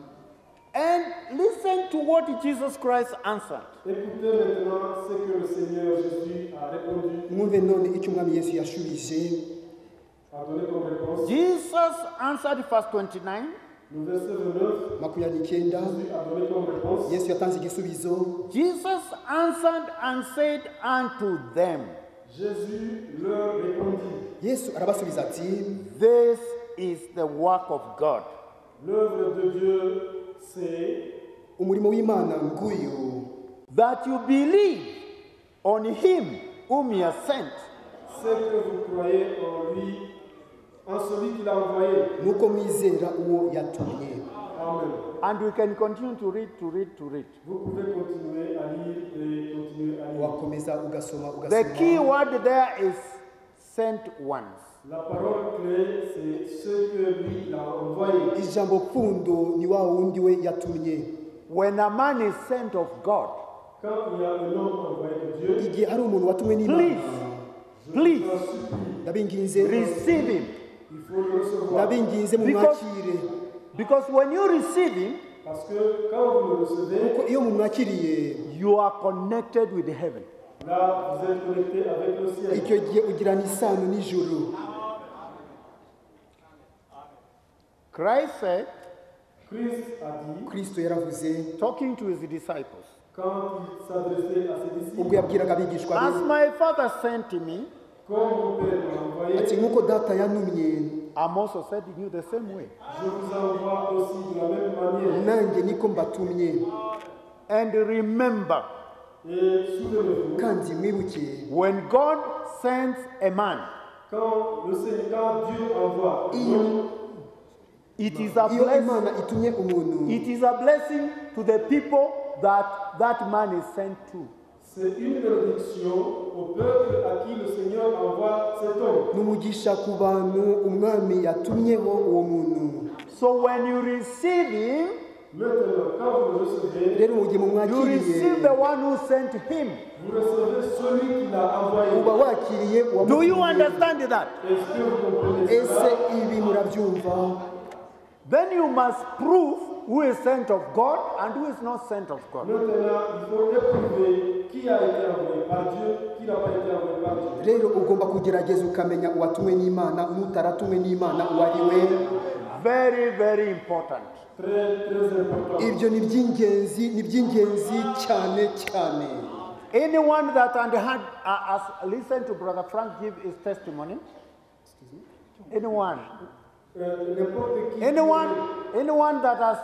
And listen to what Jesus Christ answered. Écoutez maintenant ce que le Seigneur Jésus a répondu, Mwumve none icyo umwami Yesu yashubije. a donné comme réponse. Jesus answered, verse 29, Le verset 29, 29. Jésus a donné comme réponse. Yesu yatanze igisubizo. Jesus answered and said unto them, Jésus leur répondit, Yesu arabasubiza ati, this is the work of God, l'œuvre de Dieu, c'est umurimo w'Imana nguyu, that you believe on him whom he has sent. ce que vous croyez en lui, en celui qu'il a envoyé. nuko mwizera uwo yatumye. Amen. And we can continue to read. Vous pouvez continuer à lire et continuer à lire. Wakomeza ugasoma The key ugasoma. word there is sent ones. La parole clé, c'est ce que lui a envoyé. Ijambo pfundo ni wa wundi we yatumye. When a man is sent of God, Quand il y a un homme envoyé de Dieu, Igihe hari umuntu watumwe n'Imana, please j'en supplie, receive ndabinginze him. il faut le recevoir. ndabinginze mu Because- mwakire. Because when you receive him, Parce que quand vous le recevez, Kuko iyo mumwakiriye, you are connected with heaven. là, vous êtes connecté avec le ciel. icyo gihe ugirana isano n'ijuru. Christ said, Christ a dit, Kristo yaravuze talking to his disciples, quand il s'adressait à ses disciples, ubwo yabwiraga abigishwa as be my Father sent me, comme mon Père m'a envoyé, ati nk'uko data yantumye, I'm also sending you the same way. je vous envoie aussi de la même manière. nanjye niko mbatumye. And remember, Et souvenez-vous, Kandi mwibuke, when God sends a man, quand Dieu envoie un iyo homme, it is a iyo blessing. Imana itumye umuntu, It is a blessing to the people that man is sent to. c'est une bénédiction au peuple à qui le Seigneur envoie cet homme. n'umugisha ku bantu umwami yatumyeho uwo muntu. So when you receive him, Maintenant, quand vous le recevez, rero mu gihe you mumwakiriye receive the one who sent him. vous recevez celui qui l'a envoyé. uba wakiriye Do you uwamutumye. understand that? Est-ce que vous comprenez ese cela? ibi murabyumva? Then you must prove who is sent of God and who is not sent of God. Maintenant, il faut éprouver qui a été envoyé par Dieu, qui n'a pas été envoyé par Dieu. rero ugomba kugerageza ukamenya uwatumwe n'imana n'utaratumwe n'imana uwo ari we. Very, very important. Très, très important. Ibyo ni iby'ingenzi cyane cyane. Anyone that had listened to Brother Frank give his testimony, anyone N'importe qui. anyone that has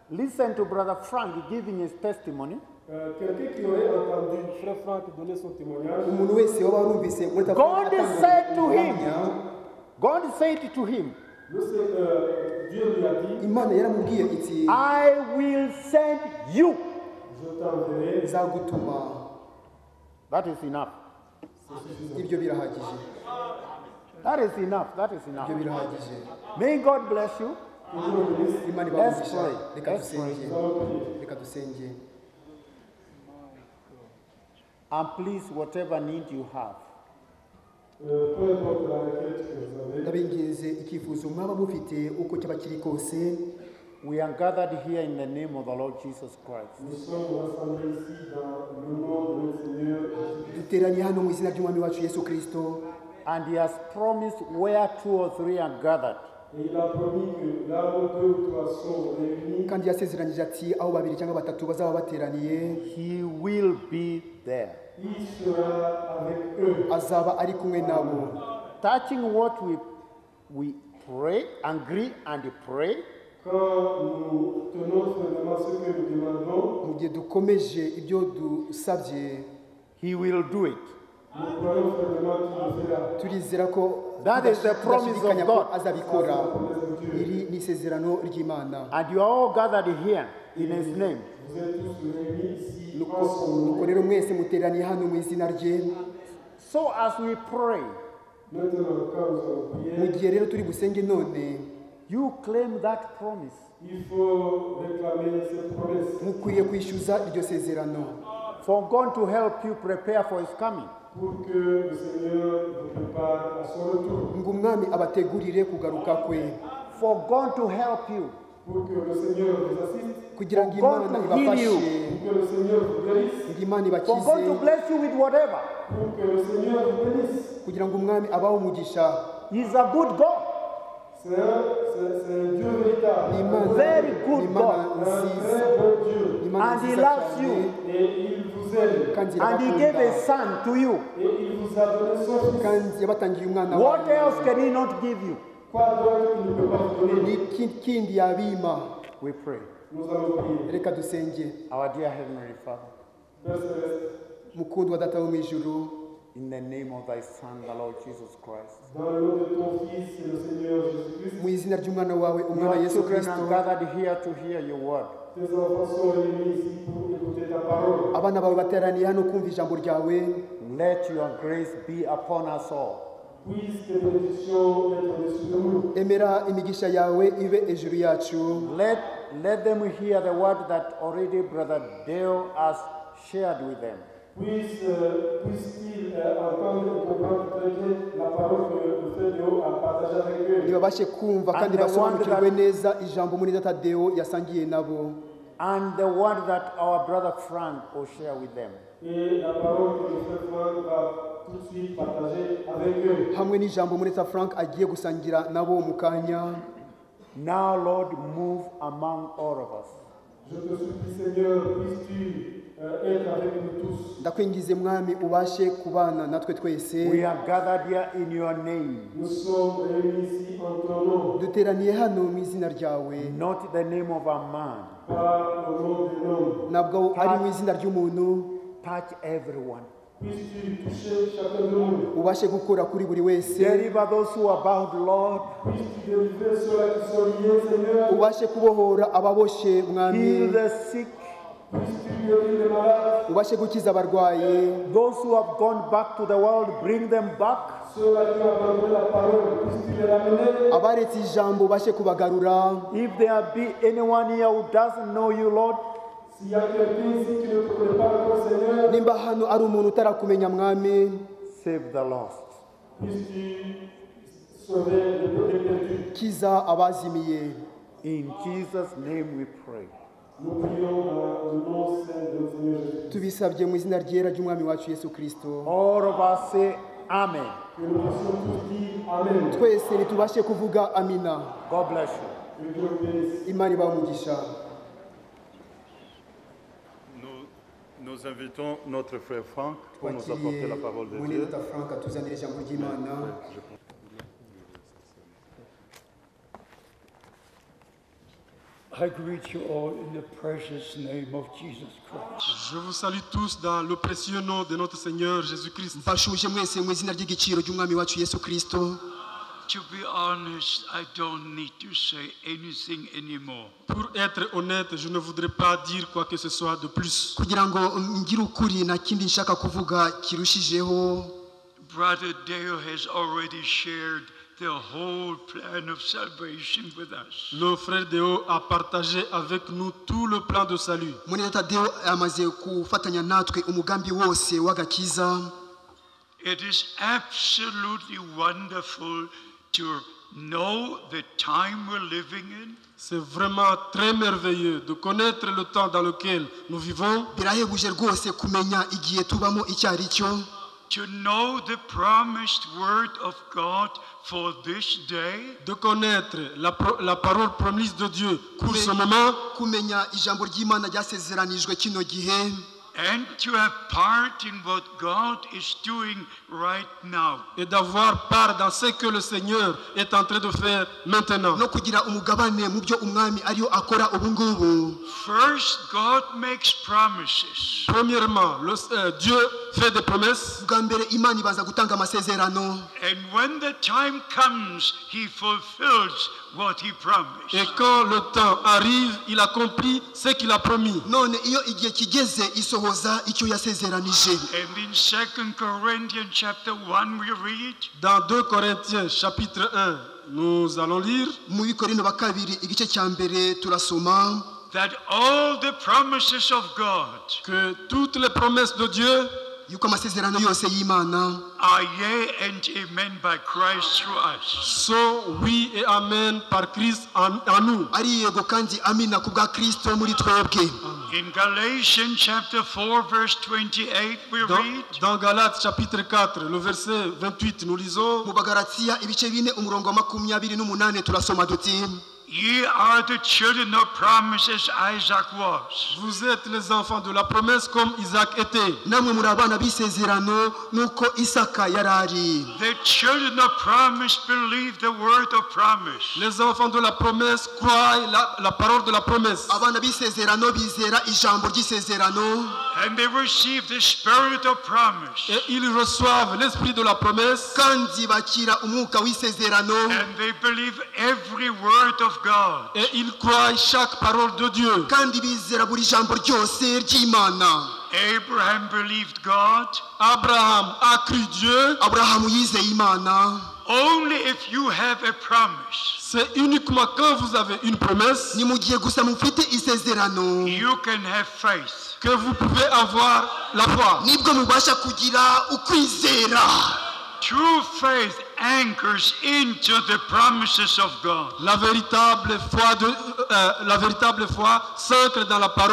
listened to Brother Frank giving his testimony, Quelqu'un qui aurait entendu Frère Franck donner son témoignage, Umuntu wese waba warumvise muri God said to him, ubuhamya, God said to him, Dieu lui a dit, Imana yaramubwiye iti I will send you. je t'enverrai. nzagutuma. That is enough. Ibyo birahagije. That is enough. That is enough. Ibyo birahagije. May God bless you. Imana Let's ibamugisha. pray. Reka Let's dusenge. pray. Reka dusenge. And please, whatever need you have, Peu importe la requête que vous avez, ndabinginze icyifuzo mwaba mufite uko cyaba kiri kose, we are gathered here in the name of the Lord Jesus Christ. nous sommes rassemblés ici dans le nom de notre Seigneur Jésus-Christ. duteraniye hano mu izina ry'umwami wacu Yesu Kristo, And He has promised where 2 or 3 are gathered, Et il a promis que là où 2 ou 3 sont réunis, kandi yasezeranyije ati aho babiri cyangwa batatu bazaba bateraniye He will be there. il sera avec eux. azaba ari kumwe nabo. Touching what we pray, agree and pray, Quand nous tenons fermement ce que nous demandons, mu gihe dukomeje ibyo dusabye, He will do it. nous croyons fermement qu'il le fera. turizera ko That is the promise of tudashidikanya ko God. azabikora. La promesse de Dieu. Iri ni isezerano ry'Imana. And you are all gathered here in His name. Vous êtes tous réunis ici Nuko en son nom. nuko rero mwese muteraniye hano mu izina rye. So as we pray, Maintenant, quand nous allons Mu prier, gihe rero turi busenge none, you claim that promise. il faut réclamer cette promesse mukwiye kwishyuza iryo sezerano For God to help you prepare for His coming. pour que le Seigneur vous prépare à son retour. ngo umwami abategurire kugaruka kwe, For God to help you. Pour que le Seigneur vous assiste, kugira ngo For God Imana to heal ibafashe, you. pour que le Seigneur vous guérisse, ngo Imana For God to ibakize, bless you with whatever. pour que le Seigneur vous bénisse. kugira ngo umwami abahe umugisha. He's a good God. C'est un Dieu véritable, Ni Imana, Very ni good Imana un nziza, très bon Dieu. ni Imana And He nziza loves cyane, you. Et il vous aime. kandi And He gave irabakunda, His Son to you. Et il vous a donné son Fils. kandi yabatangiye umwana What wawe. else can He not give you? Quoi d'autre il ne peut pas vous donner? Ni iki kindi yabima? We pray. Nous allons prier. Reka dusenge. Our dear Heavenly Father, Père Céleste, Mukundwa data wo mu ijuru, in the name of Thy Son, the Lord Jesus Christ. dans le nom de ton Fils et le Seigneur Jésus-Christ, mu izina ry'umwana wawe umwana Your Yesu children Kristo, are gathered here to hear Your word. tes enfants sont réunis ici pour écouter ta parole. abana bawe bateraniye hano kumva ijambo ryawe. Let Your grace be upon us all. Puisse tes bénédictions être au-dessus de nous. Emera imigisha yawe ibe ejuru yacu. Let them hear the word that already Brother Dale has shared with them. Puisse-t-il entendre et comprendre très bien la parole que le frère Léo a partagée avec eux. ntibabashe kumva kandi And the basobanukirwe word that- neza ijambo muri data Deo yasangiye nabo, And the word that our brother Frank will share with them. Et la parole que le frère Franck va tout de suite partager avec eux. hamwe n'ijambo muri data Frank agiye gusangira nabo mu kanya. Now, Lord, move among all of us. Je te supplie, Seigneur, puisses-tu être avec nous tous. Ndakwingize mwami ubashe kubana natwe We twese. are gathered here in Your name, Nous sommes réunis ici en ton nom, Duteraniye hano mu izina ryawe, not the name of a man. pas au nom des noms. ntabwo ari mu izina ry'umuntu. Touch everyone. Puisses-tu toucher chacun de nous. Ubashe gukora kuri buri wese. Deliver those who are bound, Lord. Puisses-tu délivrer ceux-là qui sont liés, Seigneur. Ubashe kubohora ababoshe Heal mwami. the sick. Puisses-tu guérir les malades. Ubashe gukiza abarwayi. Those who have gone back to the world, bring them back. Ceux-là qui ont abandonné la parole, puisses-tu les ramener? abaretse ijambo bashe kubagarura. If there be anyone here who doesn't know you, Lord, S'il y a quelqu'un ici qui ne te connaît pas encore, Seigneur, Nimba hano ari umuntu utarakumenya mwami, save the lost. puisses-tu sauver le peuple perdu. kiza abazimiye. In Jesus' name we pray. Nous prions dans le nom saint de notre Seigneur Jésus. Tubisabye mu izina ryera ry'umwami wacu Yesu Kristo. All of us say Amen. Que nous puissions tous dire Amen. Twese nitubashe kuvuga amina. God bless you. Que Dieu vous bénisse. Imana ibahe umugisha. Nous invitons notre frère Franck pour nous apporter Twakiriye la parole de mwene Dieu. data Frank atuzanira ijambo ry'Imana. I greet you all in the precious name of Jesus Christ. Je vous salue tous dans le précieux nom de notre Seigneur Jésus-Christ. Mbashuje mwese mu izina ry'igiciro ry'umwami wacu Yesu Kristo. To be honest, I don't need to say anything anymore. Pour être honnête, je ne voudrais pas dire quoi que ce soit de plus. Kugira ngo ngire ukuri nta kindi nshaka kuvuga kirushijeho. Brother Deo has already shared the whole plan of salvation with us. Le frère Déo a partagé avec nous tout le plan de salut. Mwene data Deo amaze kufatanya natwe umugambi wose w'agakiza. It is absolutely wonderful to know the time we're living in. C'est vraiment très merveilleux de connaître le temps dans lequel nous vivons, Birahebuje rwose kumenya igihe tubamo icyo ari cyo. To know the promised word of God for this day. de connaître la parole promise de Dieu pour ce moment, Kumenya ijambo ry'Imana ryasezeranijwe kino gihe. And to have part in what God is doing right now. et d'avoir part dans ce que le Seigneur est en train de faire maintenant. No kugira umugabane mu byo umwami ariyo akora ubu ngubu. First, God makes promises. Premièrement, Dieu fait des promesses. Bwa mbere Imana ibanza gutanga amasezerano. And when the time comes, He fulfills what He promised. Et quand le temps arrive, il accomplit ce qu'il a promis. None iyo igihe kigeze isohoza icyo yasezeranije. And in 2 Corinthians chapter 1 we read, Dans 2 Corinthiens chapitre 1, nous allons lire Mu Bikorino ba kabiri igice cya mbere turasoma that all the promises of God que toutes les promesses de Dieu yuko amasezerano yose y'Imana are yea and amen by Christ through us. sont oui et amen par Christ en nous. ari yego kandi amina ku bwa Kristo muri twebwe. In Galatians chapter 4 verse 28 we read, Dans Galates chapitre 4, le verset 28, nous lisons Mu Bagalatiya ibice 4 umurongo wa 28 turasoma duti ye are the children of promise as Isaac was. vous êtes les enfants de la promesse comme Isaac était. namwe muri abana b'isezerano nuko Isaka yarari. The children of promise believe the word of promise. Les enfants de la promesse croient la parole de la promesse. Abana b'isezerano bizera ijambo ry'isezerano And they receive the spirit of promise. Et ils reçoivent l'esprit de la promesse. kandi bakira umwuka w'isezerano And they believe every word of God. Et ils croient chaque parole de Dieu. kandi bizera buri jambo ryose ry'Imana. Abraham believed God. Abraham a cru Dieu. Aburahamu yizeye Imana. Only if you have a promise, C'est uniquement quand vous avez une promesse Ni mu gihe gusa mufite isezerano you can have faith. que vous pouvez avoir la foi. nibwo mubasha kugira ukwizera. True faith anchors into the promises of God. La véritable foi s'ancre dans la parole.